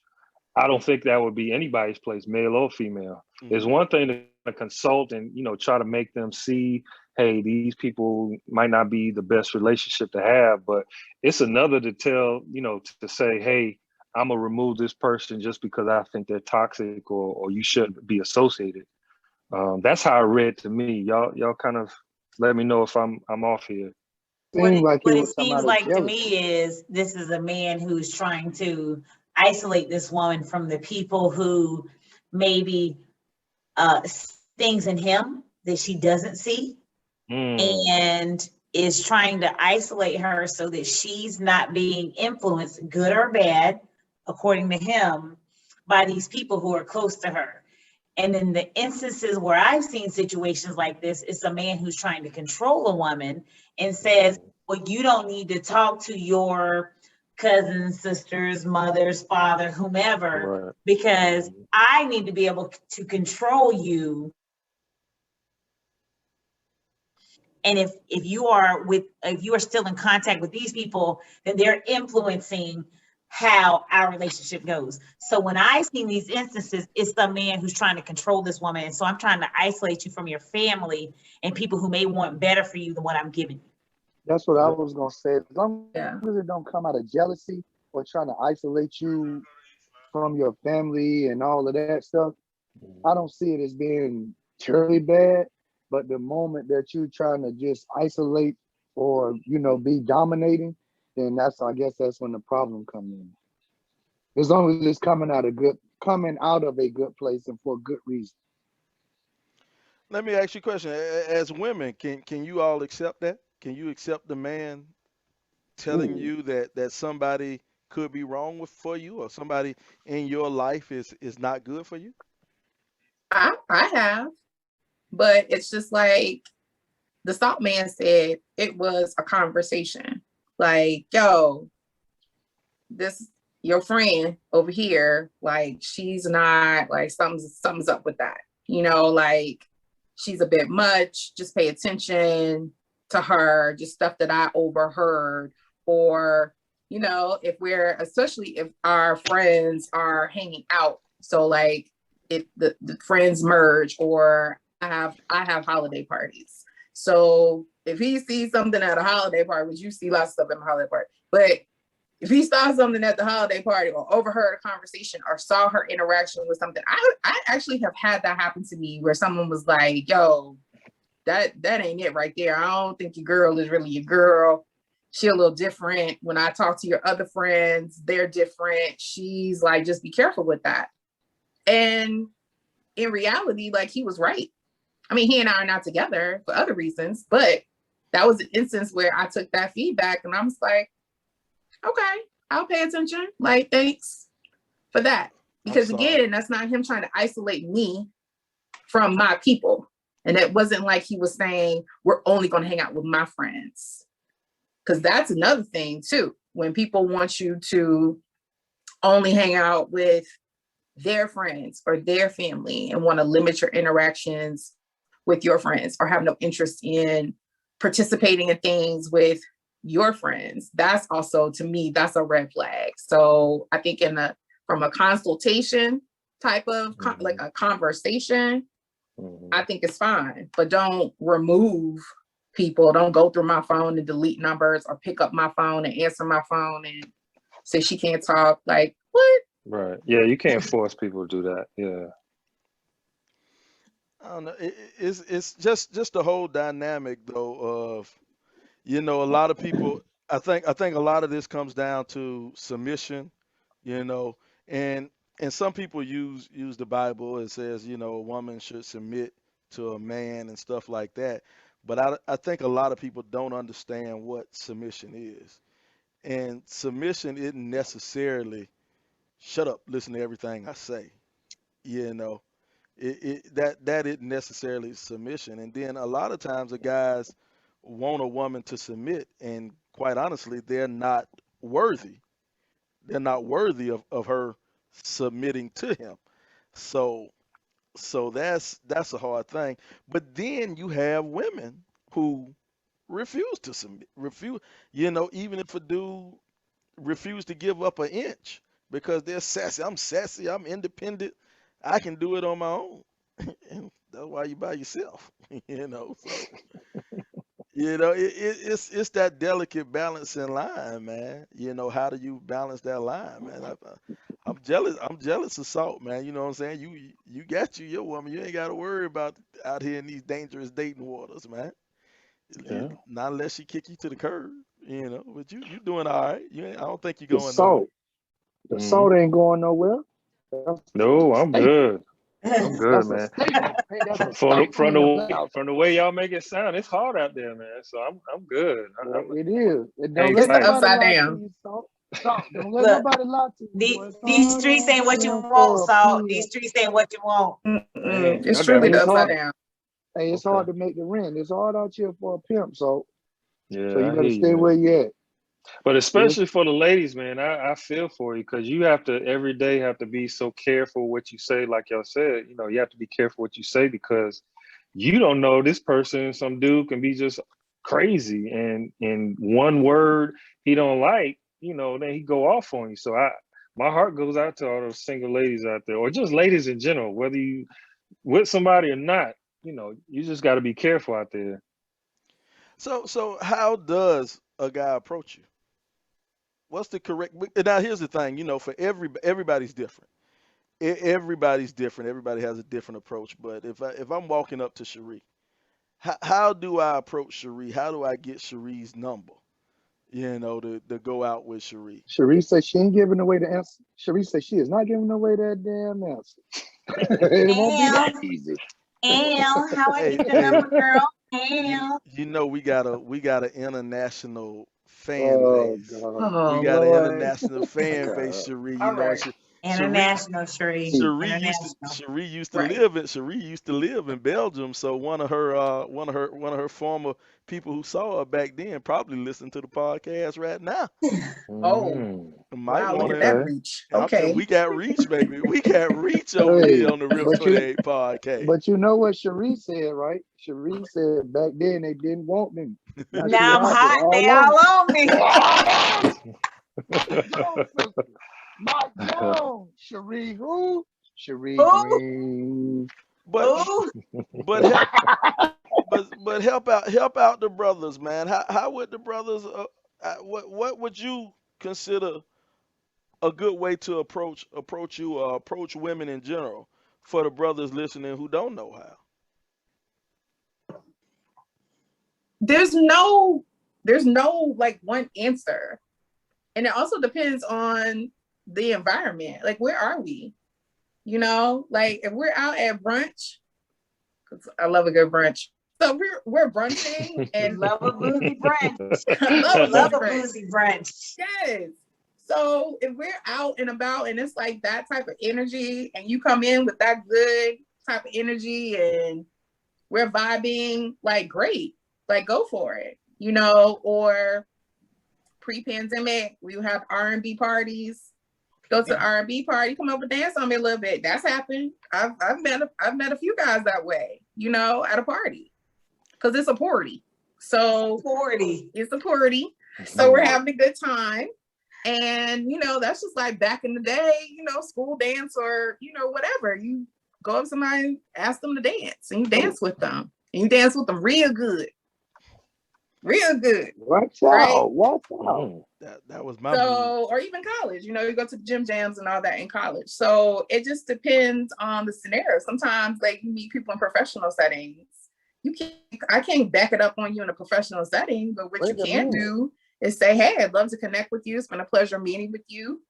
I don't think that would be anybody's place, male or female. It's one thing to consult and, try to make them see, hey, these people might not be the best relationship to have, but it's another to tell, to say, hey, I'm gonna remove this person just because I think they're toxic or you shouldn't be associated. That's how it read to me. Y'all kind of let me know if I'm off here. What Seems like it it was seems somebody like to jealous. me is this is a man who's trying to isolate this woman from the people who maybe things in him that she doesn't see and is trying to isolate her so that she's not being influenced, good or bad, according to him, by these people who are close to her. And in the instances where I've seen situations like this, it's a man who's trying to control a woman and says, well, you don't need to talk to your cousins, sisters, mothers, father, whomever, Right. because I need to be able to control you. And if you are still in contact with these people, then they're influencing how our relationship goes. So when I see these instances, it's the man who's trying to control this woman. And so I'm trying to isolate you from your family and people who may want better for you than what I'm giving you. That's what I was gonna say. As long yeah. as it don't come out of jealousy or trying to isolate you from your family and all of that stuff, I don't see it as being terribly bad. But the moment that you're trying to just isolate or be dominating, then I guess that's when the problem comes in. As long as it's coming out of a good place and for good reason. Let me ask you a question. As women, can you all accept that? Can you accept the man telling Ooh. you that somebody could be wrong for you, or somebody in your life is not good for you? I have, but it's just like the Salt Man said, it was a conversation. Like, yo, this your friend over here, like she's not like something's up with that. Like she's a bit much. Just pay attention to her, just stuff that I overheard. Or, especially if our friends are hanging out. So like if the friends merge, or I have holiday parties. So if he sees something at a holiday party, which you see lots of stuff at a holiday party, but if he saw something at the holiday party or overheard a conversation or saw her interaction with something, I actually have had that happen to me where someone was like, yo, that ain't it right there. I don't think your girl is really your girl. She a little different. When I talk to your other friends, they're different. She's like, just be careful with that. And in reality, like he was right. I mean, he and I are not together for other reasons, but that was an instance where I took that feedback and I was like, okay, I'll pay attention. Like, thanks for that. Because again, that's not him trying to isolate me from my people. And it wasn't like he was saying, we're only going to hang out with my friends. Because that's another thing too. When people want you to only hang out with their friends or their family and want to limit your interactions with your friends, or have no interest in participating in things with your friends, that's also, to me, that's a red flag. So I think from a consultation type of like a conversation, I think it's fine, but don't remove people. Don't go through my phone and delete numbers, or pick up my phone and answer my phone and say she can't talk. Like, what? Right. Yeah, you can't force people to do that. Yeah. I don't know. It's just the whole dynamic though of, a lot of people. I think a lot of this comes down to submission, and some people use the Bible. It says, a woman should submit to a man and stuff like that. But I think a lot of people don't understand what submission is, and submission isn't necessarily shut up, listen to everything I say. You know, that isn't necessarily submission. And then a lot of times the guys want a woman to submit, and quite honestly, they're not worthy. They're not worthy of her submitting to him. So that's a hard thing. But then you have women who refuse to submit, even if a dude refuse to give up an inch because they're sassy. I'm sassy. I'm independent. I can do it on my own. And that's why you by yourself. So it's that delicate balancing line, man. How do you balance that line, man? I'm jealous. I'm jealous of Salt, man. You know what I'm saying? You got your woman. You ain't got to worry about out here in these dangerous dating waters, man. Yeah. Not unless she kick you to the curb, But you doing all right. I don't think you're The going nowhere. salt. The salt ain't going nowhere. That's No, I'm good. I'm I'm good, man. Hey, that's a From staple. the way y'all make it sound, it's hard out there, man. So I'm good. It is. And don't Hang let It's the tight. nobody upside lie to down. you, Salt. Salt. Don't let Look, nobody lie to you. Boy. these streets ain't what you want, Salt. These streets ain't what you want. Man, It's y'all truly got the me. upside down. Hey, it's Okay. hard to make the rent. It's hard out here for a pimp, so Yeah, you I better hear stay you, where man. you at. But especially for the ladies, man, I feel for you because you have to every day have to be so careful what you say. Like y'all said, you have to be careful what you say because you don't know this person. Some dude can be just crazy, and in one word he don't like, then he go off on you. So my heart goes out to all those single ladies out there, or just ladies in general, whether you with somebody or not. You just got to be careful out there. So how does a guy approach you? What's the correct? Now here's the thing. For everybody's different. Everybody's different. Everybody has a different approach. But if I'm walking up to Cherie how do I approach Cherie? How do I get Cherie's number? To go out with Cherie. Cherie said she ain't giving away the answer. Cherie said she is not giving away that damn answer. It won't be that easy. How I get your number, girl? We got an international fan base. God. We got an international fan base, Cherie. International Cherie. Cherie used to live in Belgium. So one of her former people who saw her back then probably listen to the podcast right now. Wow, look at that reach. Okay. We got reach, baby. We got reach over here on the Rip 28 podcast. But you know what Cherie said, right? Cherie said back then they didn't want me. Now I'm hot. They all on me. Mike Jones, Cherie who? Cherie Green. But help out the brothers, man. How would the brothers? What would you consider a good way to approach you or approach women in general for the brothers listening who don't know how? There's no like one answer, and it also depends on the environment. Like, where are we? Like if we're out at brunch, because I love a good brunch. So we're brunching and love a boozy brunch. love a boozy brunch. Yes. So if we're out and about and it's like that type of energy, and you come in with that good type of energy and we're vibing, like, great, like, go for it, or pre-pandemic, we would have R&B parties. Go to the R&B party, come over, dance on me a little bit. That's happened. I've met a few guys that way, at a party, because it's a party. So it's a party. So we're having a good time, and that's just like back in the day, school dance or whatever. You go up to somebody, ask them to dance, and you dance with them, and you dance with them real good. Watch out. That was my move. Or even college, you go to gym jams and all that in college. So it just depends on the scenario. Sometimes, like, you meet people in professional settings. I can't back it up on you in a professional setting, but what you can do is say, hey, I'd love to connect with you. It's been a pleasure meeting with you.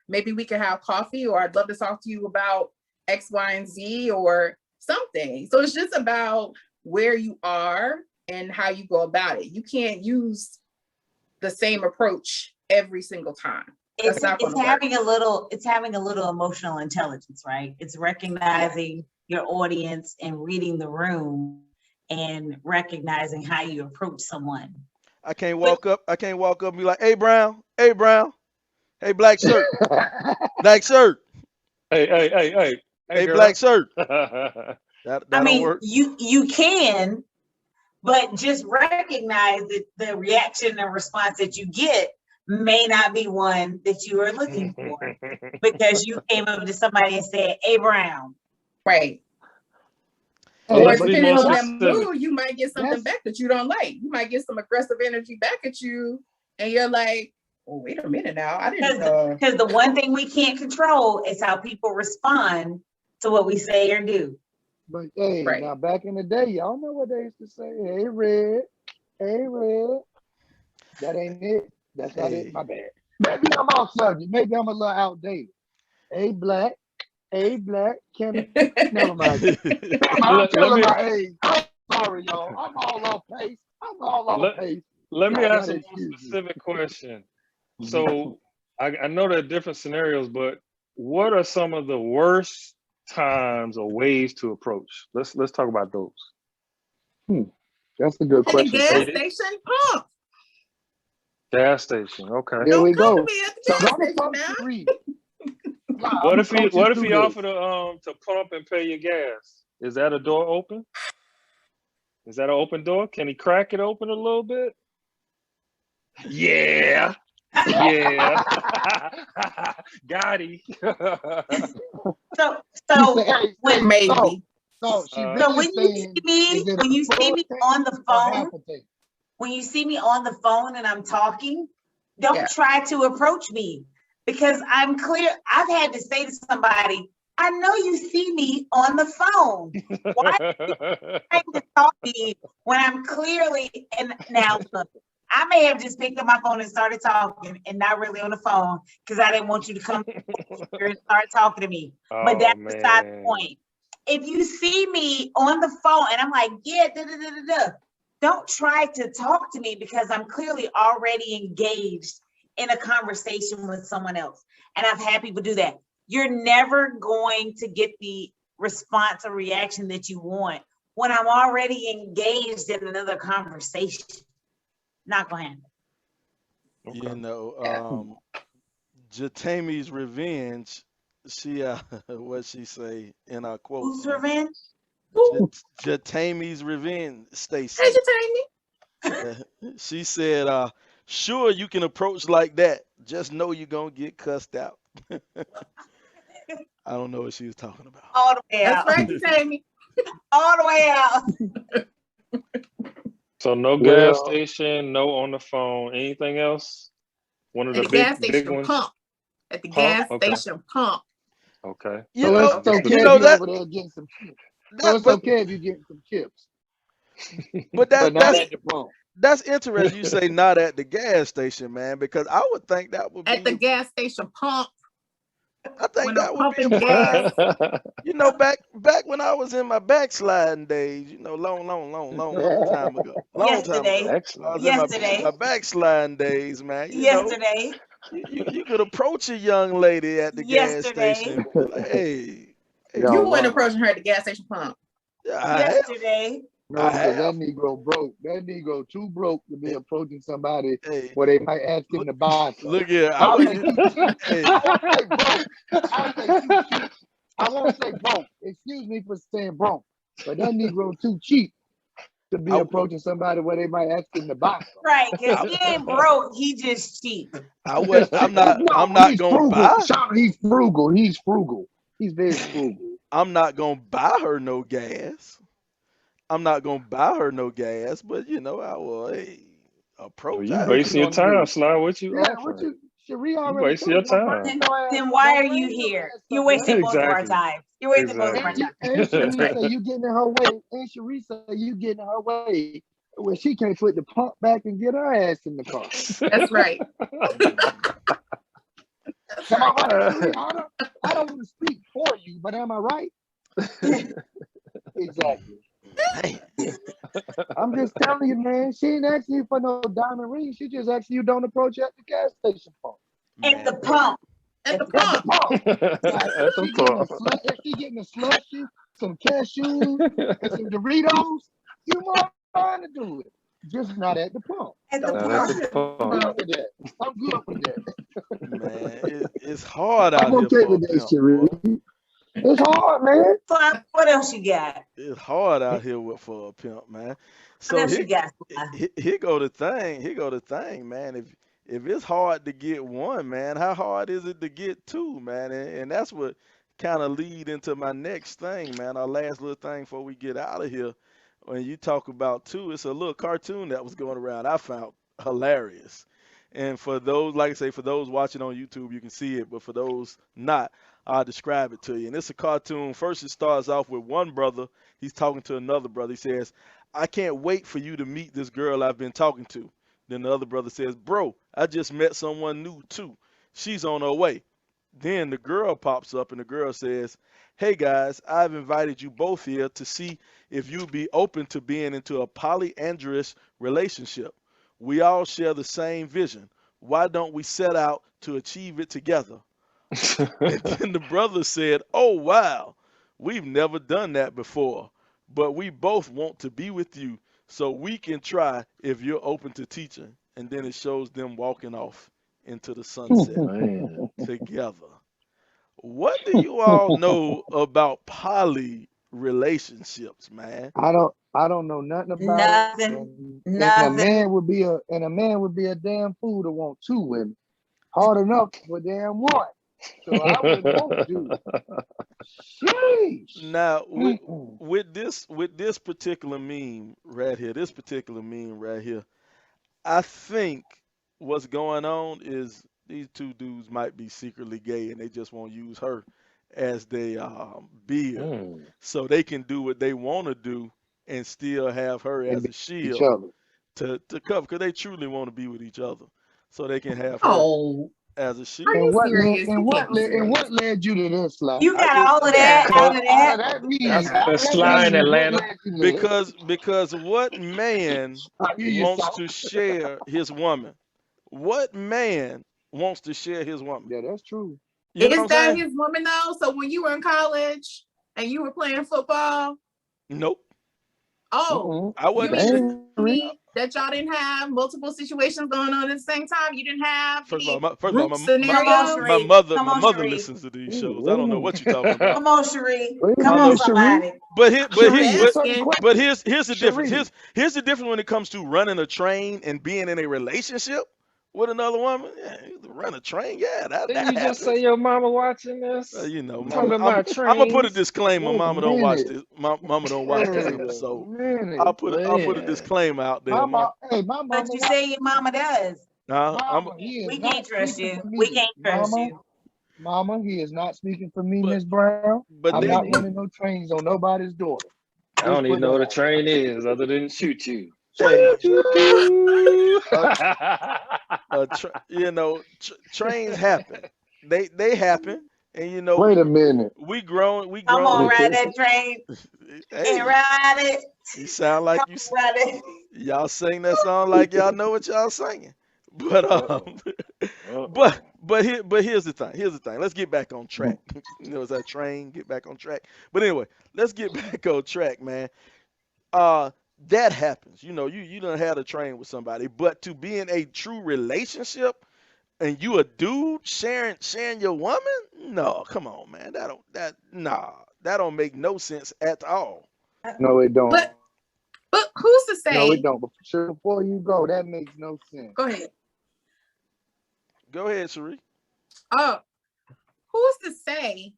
Maybe we could have coffee, or I'd love to talk to you about X, Y, and Z or something. So it's just about where you are and how you go about it. You can't use the same approach every single time. It's having a little emotional intelligence, right? It's recognizing your audience and reading the room and recognizing how you approach someone. I can't walk up and be like, hey Brown, hey black shirt. Black shirt. Hey, black shirt. That don't work. You can, but just recognize that the reaction and response that you get may not be one that you are looking for, because you came up to somebody and said, hey, Brown. Right. Or depending on that mood, you might get something back that you don't like. You might get some aggressive energy back at you, and you're like, oh, wait a minute now. I didn't. Because the one thing we can't control is how people respond to what we say or do. But hey, now back in the day, y'all know what they used to say. Hey, Red. That ain't it. That's not it. My bad. Maybe I'm off subject. Maybe I'm a little outdated. Hey, black. Can never mind. I'm telling my age. I'm sorry, y'all. I'm all off pace. Let me ask a more specific question. So I know there are different scenarios, but what are some of the worst times or ways to approach? Let's talk about those. That's a good question. Gas station pump. Gas station. Okay. There we go. What if he offered to pump and pay your gas? Is that a door open? Is that an open door? Can he crack it open a little bit? Yeah. Got he. So maybe. So when you see me on the phone, when you see me on the phone and I'm talking, don't try to approach me, because I'm clear. I've had to say to somebody, I know you see me on the phone. Why are you trying to talk to me when I'm clearly, and now look, I may have just picked up my phone and started talking and not really on the phone because I didn't want you to come here and start talking to me. But that's beside the point. If you see me on the phone and I'm like, yeah, don't try to talk to me because I'm clearly already engaged in a conversation with someone else. And I've had people do that. You're never going to get the response or reaction that you want when I'm already engaged in another conversation. Not gonna happen. You know, Jatamie's Revenge, she what she say in our quote? Who's revenge? Jatamie's Revenge, Stacy. Hey, Jatamie. She said, sure you can approach like that. Just know you're gonna get cussed out. I don't know what she was talking about. All the way out. That's right, Jatamie. All the way out. So no gas station, no on the phone. Anything else? One of At the the gas big station ones. pump. At the gas station pump. Okay. You So know, it's okay you if know you that, over there getting some chips. So that it's but, okay if you getting some chips, but but not at the pump. that's interesting. You say not at the gas station, man, because I would think that would At be the gas station pump. I think When that I'm would be a pumping prime. gas. You know, back when I was in my backsliding days, you know, long time ago. Long time Yesterday. ago. I Excellent. was in Yesterday. my backsliding days, man. You know, Yesterday. you could approach a young lady at the gas Yesterday. station and be like, hey, Yo, You mama. weren't approaching her at the gas station pump. Yeah, I have. Yesterday. No, because that Negro broke. That Negro too broke to be approaching somebody Hey, where they might ask him to buy something. look here. I'll say too cheap. Hey, I won't say broke. I'll say too cheap. I won't say broke. Excuse me for saying broke. But that Negro too cheap to be I- approaching somebody where they might ask him to buy something. Right, because he ain't broke, he just cheap. I'm not he's gonna frugal. buy. Sean, he's frugal. He's frugal. He's very frugal. I'm not gonna buy her no gas. I'm not gonna buy her no gas, but you know, I will approach. You What wasting you your gonna do? time, Sly. What you Yeah, offering? what you? Cherie You already wasting your told you, time. Then why are you here? You're wasting both of our Exactly. time. You're wasting both of our Exactly. time. And Cherie say you getting in her way. And Cherie say you getting in her way when she can't put the pump back and get her ass in the car. That's right. Am I right, Cherie? I don't want to speak for you, but am I right? Exactly. Hey, I'm just telling you, man. She ain't asking you for no diamond ring. She just asking you don't approach at the gas station pump. At the pump. At the At the pump. pump. At the If she getting a slushy, some cashews, and some Doritos, you more fine to do it. Just not at the pump. At the Not at pump. the I'm pump. good with that. I'm good with that. man, it's hard out I'm here okay for a with that, pimp, Cherie. boy. It's hard, man. So what else you got? It's hard out here for a pimp, man. What So else you got? here go the thing. Here go the thing, man. If it's hard to get one, man, how hard is it to get two, man? And that's what kind of lead into my next thing, man. Our last little thing before we get out of here. When you talk about two, it's a little cartoon that was going around. I found hilarious. And for those, like I say, for those watching on YouTube, you can see it. But for those not, I'll describe it to you. And it's a cartoon. First, it starts off with one brother. He's talking to another brother. He says, I can't wait for you to meet this girl I've been talking to. Then the other brother says, bro, I just met someone new too. She's on her way. Then the girl pops up and the girl says, hey guys, I've invited you both here to see if you'd be open to being into a polyandrous relationship. We all share the same vision. Why don't we set out to achieve it together? And then the brother said, oh, wow, we've never done that before, but we both want to be with you, so we can try if you're open to teaching. And then it shows them walking off into the sunset Man. together. What do you all know about poly relationships, man? I don't know nothing about Nothing. it. And Nothing. a man would be a damn fool to want two women. Hard enough for damn one. So I wouldn't want to. Sheesh. Now, Mm-mm. with this particular meme right here, I think what's going on is these two dudes might be secretly gay and they just won't use her as they build, so they can do what they want to do and still have her And as a each shield other. to cover, because they truly want to be with each other, so they can have her Oh, as a are shield. you serious? And You can't be serious. what led you to this, Sly? You I got just all of Yeah. that, all of Out that. of that means, That's out of the that Sly in means, what Atlanta. led you to this? Because what man I hear you, wants Sly. to share his woman? What man wants to share his woman? Yeah, that's true. You know Is what I'm that saying? his woman though? So when you were in college and you were playing football, Nope. oh, I you wasn't. mean to Dang, tell Rick. me that y'all didn't have multiple situations going on at the same time? You didn't have First of all, any my group Come on, scenarios? my Sheree. mother Come my on, mother Sheree. listens to these Ooh, shows. I don't know ooh. what you're talking about. Come on, Sheree. Wait a Come on, minute, Sheree. somebody. But I'm Sheree, but certain asking. but here's the difference. Sheree. Here's the difference when it comes to running a train and being in a relationship with another woman. Yeah, you run a train. Yeah, that Didn't you just say happens. your mama watching this? You know, Talking mama. about I'm gonna put a trains. disclaimer. Wait a Mama don't watch minute. this. Mama don't watch this Wait a episode. minute. I'll put a Man. disclaimer out there. My Mom. hey, my But mama you watch. say your mama does. I'm Mama, he is We not can't trust speaking you. for We me. can't trust Mama, you. mama, he is not speaking for me, but Miss Brown. but I'm they not running no trains on nobody's daughter. I don't Just even put know what that a out. train is other than shoot you. hey Choo-choo. you know trains happen. They happen, and you know Wait a minute. we grown Come on, and ride that train hey, and ride it. you sound like Come on, ride it. y'all sing that song like y'all know what y'all singing. But here's the thing. Here's the thing. Let's get back on track. You know, it's that train, get back on track. But anyway, let's get back on track, man. That happens. You know, you done had a train with somebody, but to be in a true relationship and you a dude sharing your woman? No, come on, man. That don't make no sense at all. No, it don't. But who's to No, it say? don't. But sure, before you go, that makes no sense. Go ahead. Go ahead, Sheree. Oh, who's to say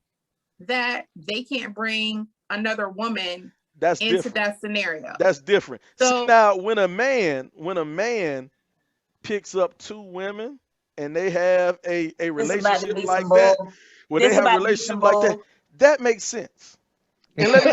that they can't bring another woman That's into different. that scenario? That's different. See, So now when a man picks up two women and they have a This about to relationship be like some that, bull. when This they have a about to be some relationship like bull. that makes sense. And let me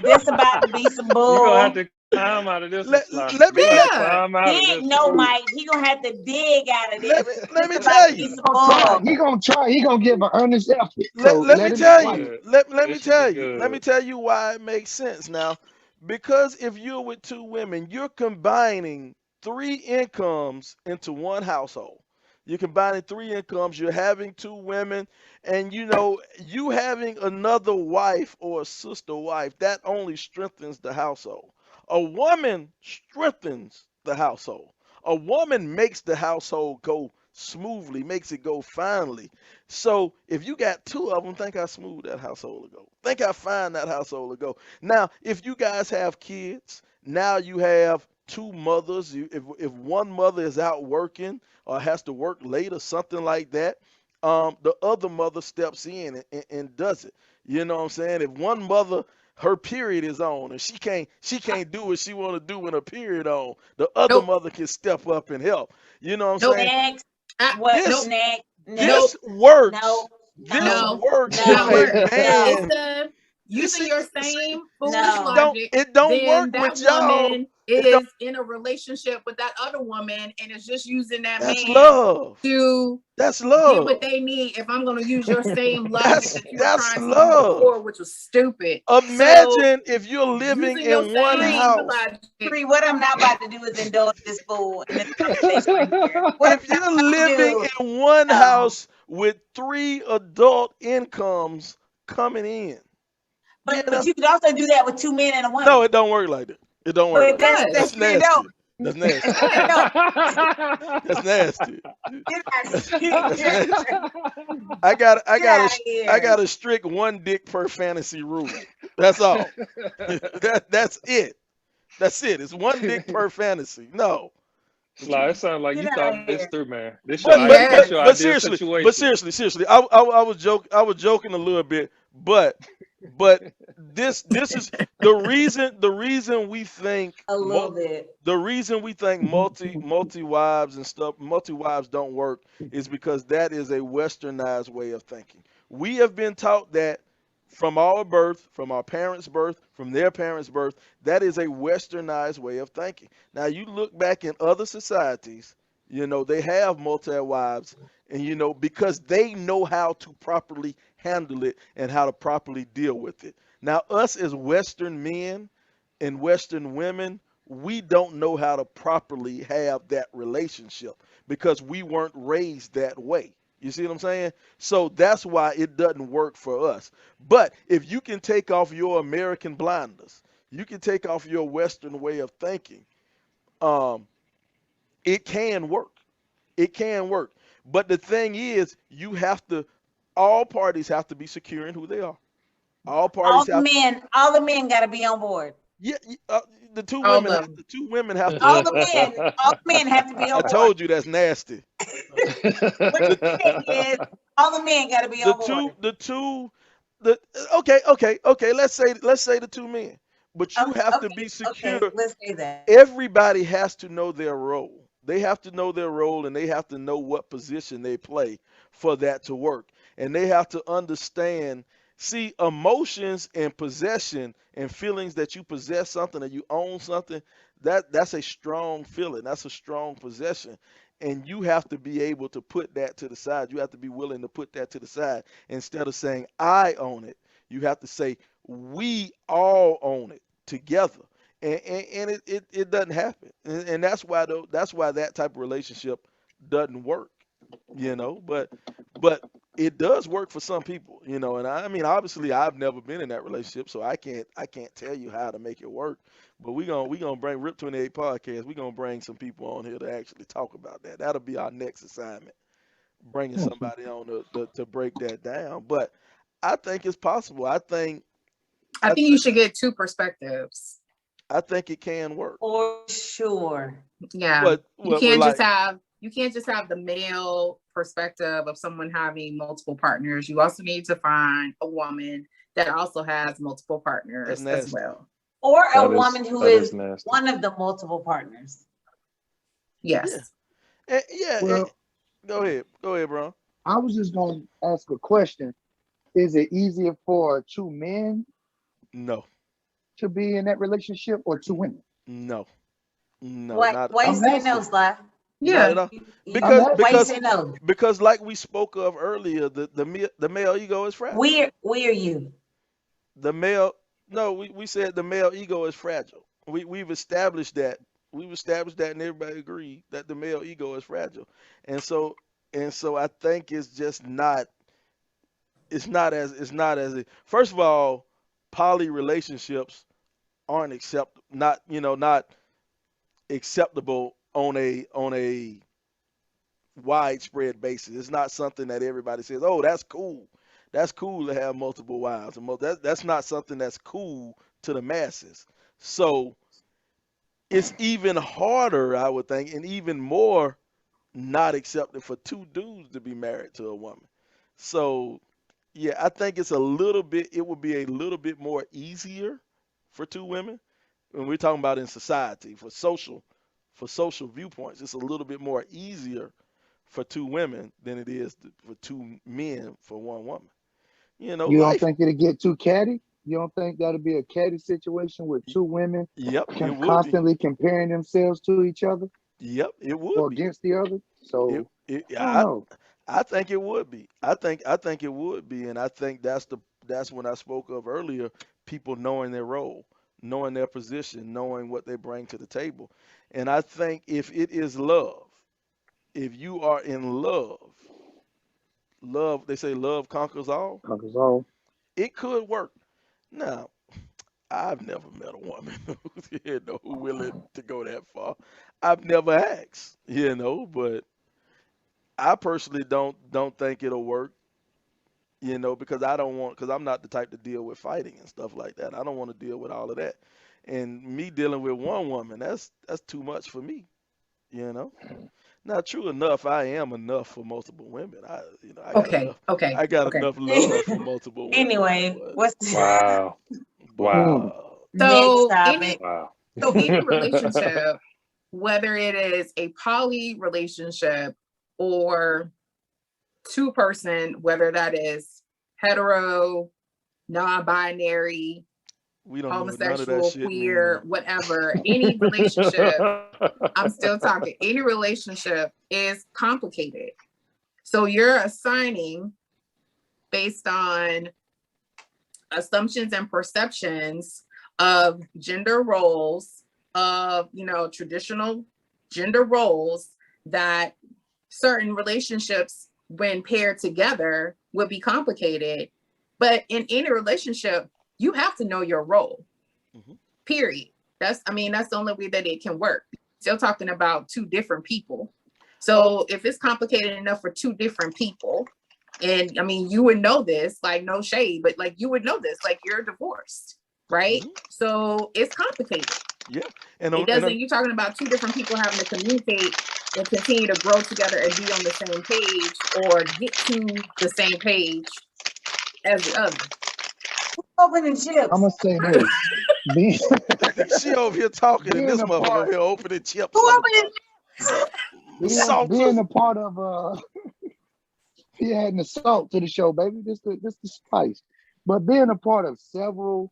This about to be some You're gonna have bull. to climb out of this one, let, Sly. let me You're gonna have to yeah, climb out of Dig, this no, one. Mike. He gonna have to dig out of let this. me let me This about tell to be you. some Try. bull. He gonna try. He gonna give an earnest effort. So Let me let him This should tell be try. you. good. Let me This should tell be you. Let me good. tell you why it makes sense now. Because if you're with two women, you're combining three incomes into one household. You're combining three incomes. You're having two women, and you know, you having another wife or a sister wife, that only strengthens the household. A woman strengthens the household. A woman makes the household go smoothly, makes it go finely. So if you got two of them, think how smooth that household will go. Think how fine that household will go. Now, if you guys have kids, now you have two mothers. If one mother is out working or has to work late or something like that, the other mother steps in and does it. You know what I'm saying? If one mother her period is on and she can't do what she want to do when her period on, the other nope, mother can step up and help. You know what I'm nope, saying? Next. ah, What? This nope, Next. nope, this works. No. This no, works do if not a work. No. man. Instead, You using see, your see, same see, foolish No. logic, it don't work then that with y'all. woman It don't. is in a relationship with that other woman and is just using that That's man love. to That's get what love. they need. If I'm going to use your same logic that you were That's trying to use love. before, which was stupid. So Imagine if you're living using your in one same house. logic, Three, what I'm not about to do is indulge this fool in this conversation right here. What I'm If you're not about to living do. in one No. house with three adult incomes coming in, you know, But you could also do that with two men and a woman. no, it don't work like that. It don't work like But that. does. That's you don't. nasty. That's nasty. You don't. That's nasty. Get out That's of here. nasty. I got Get out of I here. got a strict one dick per fantasy rule. That's all. That's it. That's it. It's one dick per fantasy. No. Sly, it sounds like Get you out thought of this here. through, man. This But your but idea. but, This your but ideal seriously, situation. seriously, I was joking. I was joking a little bit, but But this is the reason we think A little bit. the reason we think multi wives and stuff, multi wives don't work is because that is a westernized way of thinking. We have been taught that from our birth, from our parents' birth, from their parents' birth. That is a westernized way of thinking. Now you look back in other societies, they have multi wives, and because they know how to properly handle it and how to properly deal with it. Now us as Western men and Western women, we don't know how to properly have that relationship because we weren't raised that way. You see what I'm saying? So that's why it doesn't work for us. But if you can take off your American blinders, you can take off your Western way of thinking, it can work. It can work. But the thing is, all parties have to be secure in who they are. All parties all the men got to be on board. Yeah, the two All women. of The them. two women have to. All the men have to be I on board. told you that's nasty. What you're saying is all the men got to be on board. Okay. Let's say the two men, but you have to be secure. Okay, let's say that. Everybody has to know their role. They have to know their role, and they have to know what position they play for that to work. And they have to understand. See, emotions and possession and feelings that you possess something and you own something, that's a strong feeling. That's a strong possession. And you have to be able to put that to the side. You have to be willing to put that to the side. Instead of saying, I own it, you have to say, we all own it together. And it doesn't happen. And that's why that type of relationship doesn't work, but it does work for some people, and I mean, obviously I've never been in that relationship, so I can't tell you how to make it work. But we gonna bring Rip 28 podcast. We're gonna bring some people on here to actually talk about that. That'll be our next assignment, bringing somebody on to break that down. But I think it's possible. I think you should get two perspectives. I think it can work. For sure. Yeah. You can't just have the male perspective of someone having multiple partners. You also need to find a woman that also has multiple partners as well. Or a woman who is one of the multiple partners. Yes. Yeah. Well, go ahead, bro. I was just going to ask a question. Is it easier for two men No. to be in that relationship or two women? No. Why you say no, Sly? Yeah. Because why you say no? Because like we spoke of earlier, the male ego is fragile. Where are you? The male we said the male ego is fragile. We've established that. And everybody agreed that the male ego is fragile. And so I think it's just not as first of all, poly relationships aren't not acceptable on a widespread basis. It's not something that everybody says, "Oh, that's cool. That's cool to have multiple wives." And that's not something that's cool to the masses. So it's even harder, I would think, and even more not accepted for two dudes to be married to a woman. So yeah, I think it would be a little bit more easier for two women when we're talking about in society for social viewpoints. It's a little bit more easier for two women than it is for two men for one woman. You don't think it'll get too catty? You don't think that'll be a catty situation with two women constantly comparing themselves to each other? Yep, it would or be. Against the other. So I don't know. I think it would be. I think it would be, and I think that's when I spoke of earlier. People knowing their role, knowing their position, knowing what they bring to the table, and I think if it is love, if you are in love, they say love conquers all. Conquers all. It could work. Now, I've never met a woman who willing to go that far. I've never asked, but I personally don't think it'll work, because I'm not the type to deal with fighting and stuff like that. I don't want to deal with all of that. And me dealing with one woman, that's too much for me, Now, true enough, I am enough for multiple women. Okay, okay, I got okay. enough love for multiple women. Anyway, what's Wow. Wow. next So topic? Wow. any relationship, whether it is a poly relationship or two-person, whether that is hetero, non-binary, We don't know what none of that homosexual, shit mean queer, now. whatever, any relationship, I'm still talking, any relationship is complicated. So you're assigning based on assumptions and perceptions of gender roles, of, traditional gender roles, that certain relationships, when paired together, would be complicated. But in any relationship, you have to know your role. Period. That's the only way that it can work. Still talking about two different people. So if it's complicated enough for two different people, and you would know this, like, no shade, but like, you would know this, like, you're divorced, right? So it's complicated. Yeah. You're talking about two different people having to communicate and continue to grow together and be on the same page, or get to the same page as the other. Opening chips. I'm gonna say this. She over here talking, and this motherfucker over here opening chips. Being a part of he adding the salt to the show, baby. This the spice. But being a part of several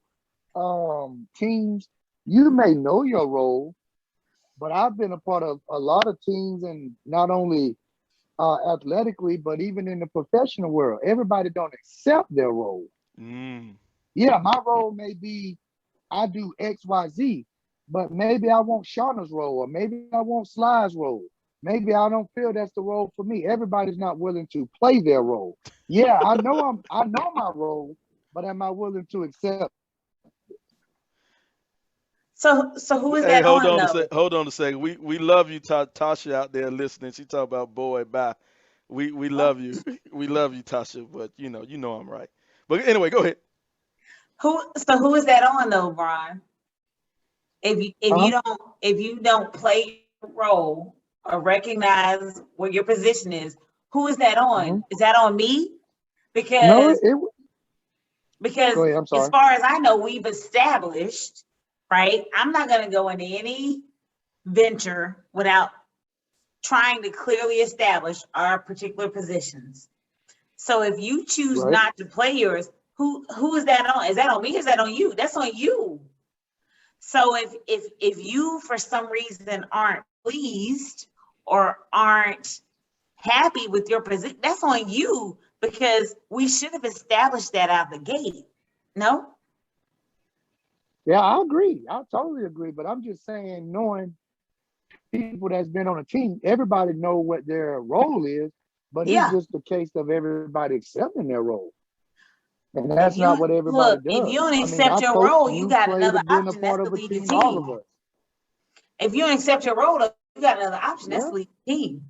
teams, you may know your role, but I've been a part of a lot of teams, and not only athletically, but even in the professional world. Everybody don't accept their role. Yeah, my role may be I do X, Y, Z, but maybe I want Shauna's role, or maybe I want Sly's role. Maybe I don't feel that's the role for me. Everybody's not willing to play their role. Yeah, I know my role, but am I willing to accept? So who is that on? Hold on a second. We love you, Tasha, out there listening. She talk about boy, bye. We love you. We love you, Tasha. But you know I'm right. But anyway, go ahead. Who is that on though, Brian? If you don't play your role or recognize what your position is, who is that on? Is that on me? Because Go ahead, I'm sorry. As far as I know, we've established, right? I'm not going to go into any venture without trying to clearly establish our particular positions. So if you choose not to play yours, who is that on? Is that on me? Is that on you? That's on you. So if you for some reason aren't pleased or aren't happy with your position, that's on you, because we should have established that out the gate. No? Yeah, I agree. I totally agree. But I'm just saying, knowing people that's been on a team, everybody know what their role is, but it's just the case of everybody accepting their role. And that's not what everybody does. If you don't accept your role, you got another option. That's to lead the team. All of us. If you don't accept your role, you got another option. That's to lead the team.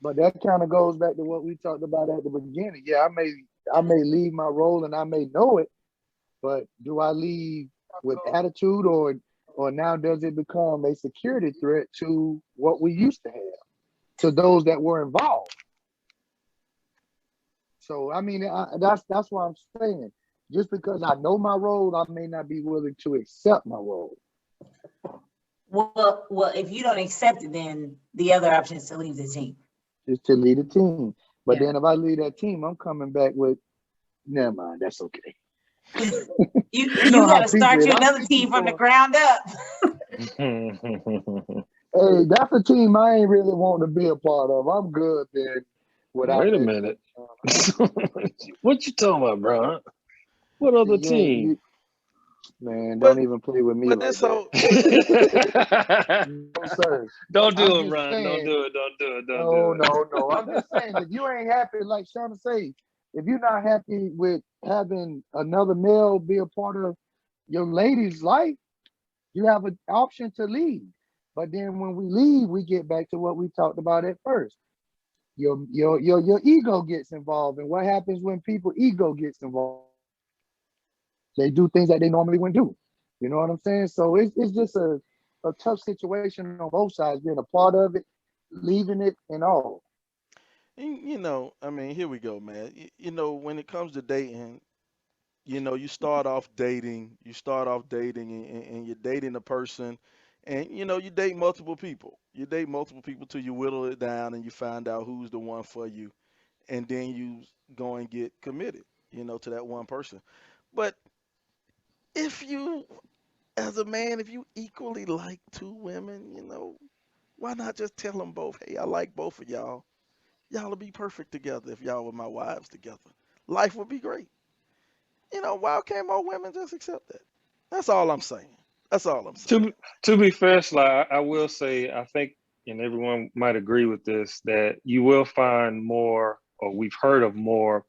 But that kind of goes back to what we talked about at the beginning. Yeah, I may leave my role and I may know it, but do I leave with attitude, or now does it become a security threat to what we used to have, to those that were involved? So that's why I'm saying, just because I know my role, I may not be willing to accept my role. Well, if you don't accept it, then the other option is to leave the team. Just to lead a team. But then if I lead that team, I'm coming back with, never mind, that's okay. You got to start your another team from the ground up. Hey, that's a team I ain't really want to be a part of. I'm good then. Wait a minute. What you talking about, bro? What other team? Man, don't even play with me like that. No, sir. Don't do it, Ron. Don't do it. No. I'm just saying, if you ain't happy, like Shauna say, if you're not happy with having another male be a part of your lady's life, you have an option to leave. But then when we leave, we get back to what we talked about at first. Your ego gets involved. And what happens when people ego gets involved? They do things that they normally wouldn't do. You know what I'm saying? So it's just a tough situation on both sides, being a part of it, leaving it, and all. And, I mean, here we go, man. When it comes to dating, you start off dating and you're dating a person and, you date multiple people. You date multiple people till you whittle it down and you find out who's the one for you. And then you go and get committed, to that one person. But if you, as a man, if you equally like two women, why not just tell them both, hey, I like both of y'all. Y'all will be perfect together if y'all were my wives together. Life would be great. Why can't more women just accept that? That's all I'm saying. That's all I'm saying. To be fair, Sly, I will say, I think, and everyone might agree with this, that you will find more, or we've heard of more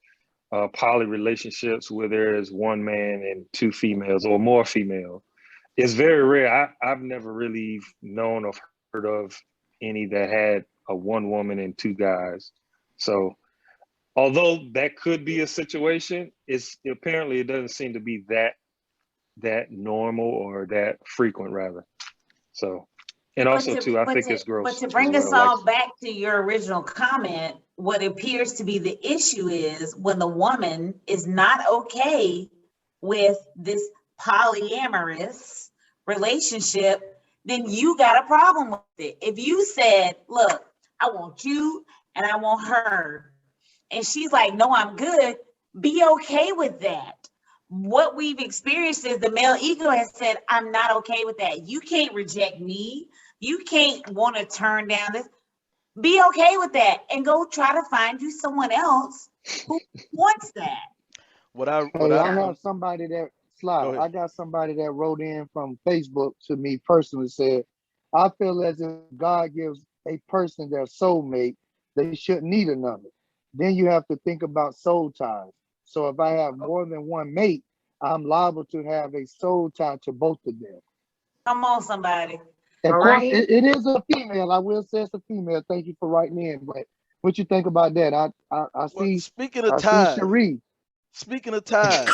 poly relationships where there is one man and two females or more females. It's very rare. I've never really known or heard of any that had a one woman and two guys. So although that could be a situation, it doesn't seem to be that normal or that frequent rather. So, and also too, I think it's gross. But to bring us all back to your original comment, what appears to be the issue is when the woman is not okay with this polyamorous relationship, then you got a problem with it. If you said, look, I want you and I want her, and she's like, no, I'm good, be okay with that. What we've experienced is the male ego has said, I'm not okay with that. You can't reject me. You can't want to turn down this. Be okay with that and go try to find you someone else who wants that. I have somebody that, Sly, I got somebody that wrote in from Facebook to me personally, said, I feel as if God gives a person their soulmate, they shouldn't need another. Then you have to think about soul ties. So if I have more than one mate, I'm liable to have a soul tie to both of them. Come on, somebody. Of course, it is a female. I will say it's a female. Thank you for writing in. But what you think about that? I see. Well, speaking of ties, Cherie. Speaking of ties,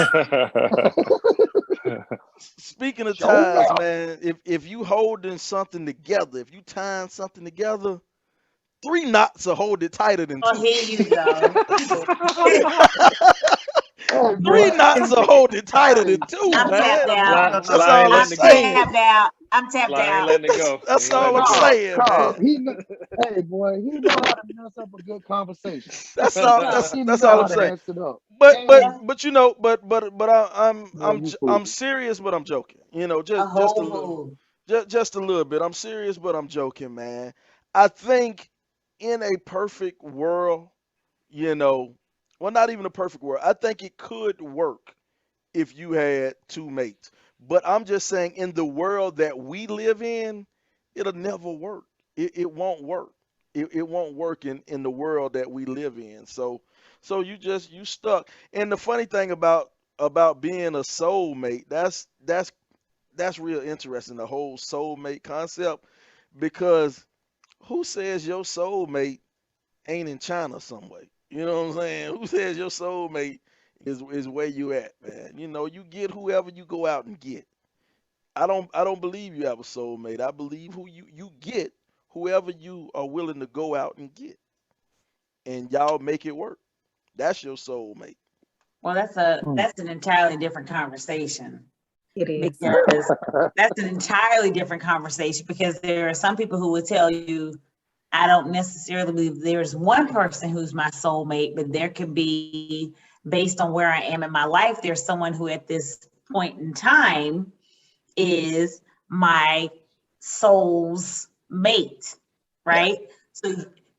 man, if you holding something together, if you tying something together, 3 knots will hold it tighter than 2. Oh, here you go. 3 knots will hold it tighter than 2, I'm man. tapped out. That's all I'm saying. I'm tapped out. That's all I'm saying, man. Hey, boy, he know how to mess up a good conversation. That's all I'm saying. But I'm serious, but I'm joking. Just a little bit. I'm serious, but I'm joking, man. I think in a perfect world, well, not even a perfect world. I think it could work if you had 2 mates. But I'm just saying, in the world that we live in, it'll never work. It won't work. It won't work in the world that we live in. So you stuck. And the funny thing about being a soulmate, that's real interesting, the whole soulmate concept, because who says your soulmate ain't in China some way? You know what I'm saying? Who says your soulmate is where you at, man? You get whoever you go out and get. I don't believe you have a soulmate. I believe you get whoever you are willing to go out and get, and y'all make it work. That's your soulmate. Well, that's an entirely different conversation. It is. Because that's an entirely different conversation, because there are some people who would tell you, I don't necessarily believe there's one person who's my soulmate, but there could be, based on where I am in my life, there's someone who at this point in time is my soul's mate, right? Yeah. So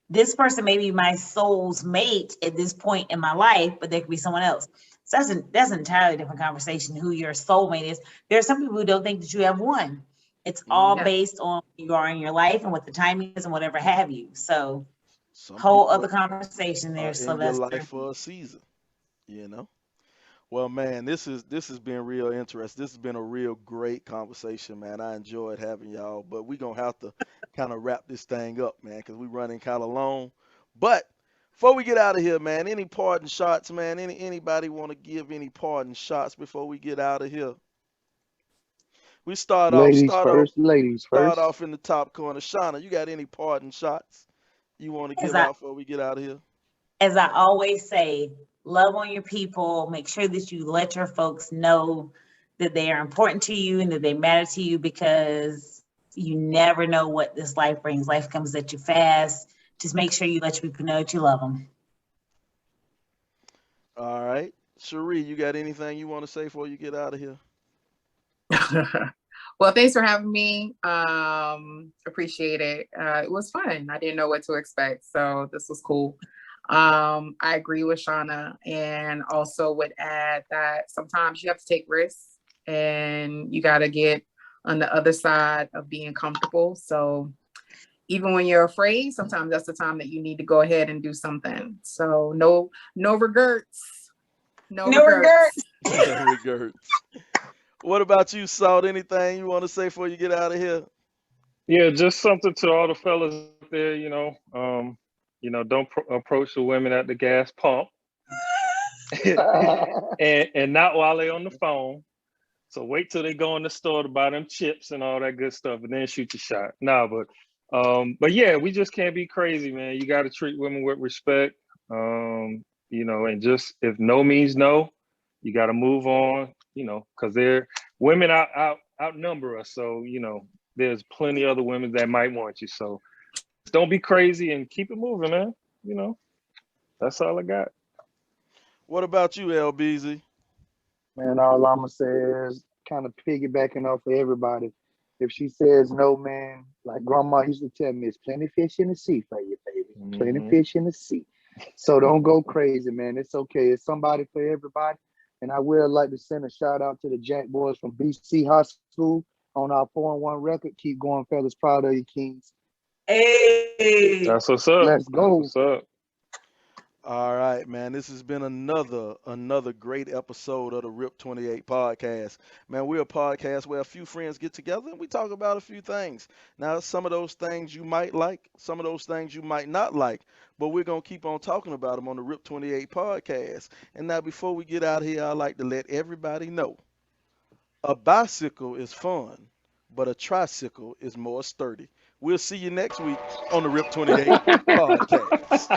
this person may be my soul's mate at this point in my life, but there could be someone else. So that's an entirely different conversation, who your soulmate is. There are some people who don't think that you have one. It's all based on who you are in your life and what the timing is and whatever have you. So whole other conversation there, Sylvester. In your life for a season, Well, man, this has been real interesting. This has been a real great conversation, man. I enjoyed having y'all, but we're going to have to kind of wrap this thing up, man, because we're running kind of long. But before we get out of here, man, any parting shots, man? Anybody want to give any parting shots before we get out of here? We start Ladies off in the top corner. Shauna, you got any parting shots you want to give out before we get out of here? As I always say, love on your people. Make sure that you let your folks know that they are important to you and that they matter to you, because you never know what this life brings. Life comes at you fast. Just make sure you let your people know that you love them. All right. Cherie, you got anything you want to say before you get out of here? Well, thanks for having me. Appreciate it. It was fun. I didn't know what to expect, so this was cool. I agree with Shauna, and also would add that sometimes you have to take risks and you got to get on the other side of being comfortable. So even when you're afraid, sometimes that's the time that you need to go ahead and do something. So no regrets. No regrets. No regrets. What about you, Salt? Anything you want to say before you get out of here? Yeah, just something to all the fellas out there, don't approach the women at the gas pump and not while they're on the phone. So wait till they go in the store to buy them chips and all that good stuff and then shoot your shot. But yeah, we just can't be crazy, man. You got to treat women with respect, and just if no means no, you got to move on, because women outnumber us. So, there's plenty of other women that might want you. So don't be crazy and keep it moving, man. That's all I got. What about you, LBZ? Man, all I'm gonna say is kind of piggybacking off of everybody. If she says no, man, like grandma used to tell me, it's plenty of fish in the sea for you, baby. Plenty of fish in the sea. So don't go crazy, man. It's okay. It's somebody for everybody. And I would like to send a shout out to the Jack Boys from BC High School on our 4-1 record. Keep going, fellas. Proud of you, Kings. Hey, that's what's up. Let's go. That's what's up. All right, man. This has been another great episode of the RIP 28 podcast. Man, we're a podcast where a few friends get together and we talk about a few things. Now, some of those things you might like, some of those things you might not like, but we're going to keep on talking about them on the RIP 28 podcast. And now, before we get out of here, I'd like to let everybody know a bicycle is fun, but a tricycle is more sturdy. We'll see you next week on the RIP 28 podcast.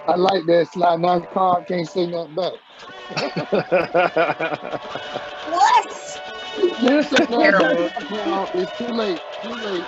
I like that slide. Now Carl can't say nothing back. what? It's too late. Too late.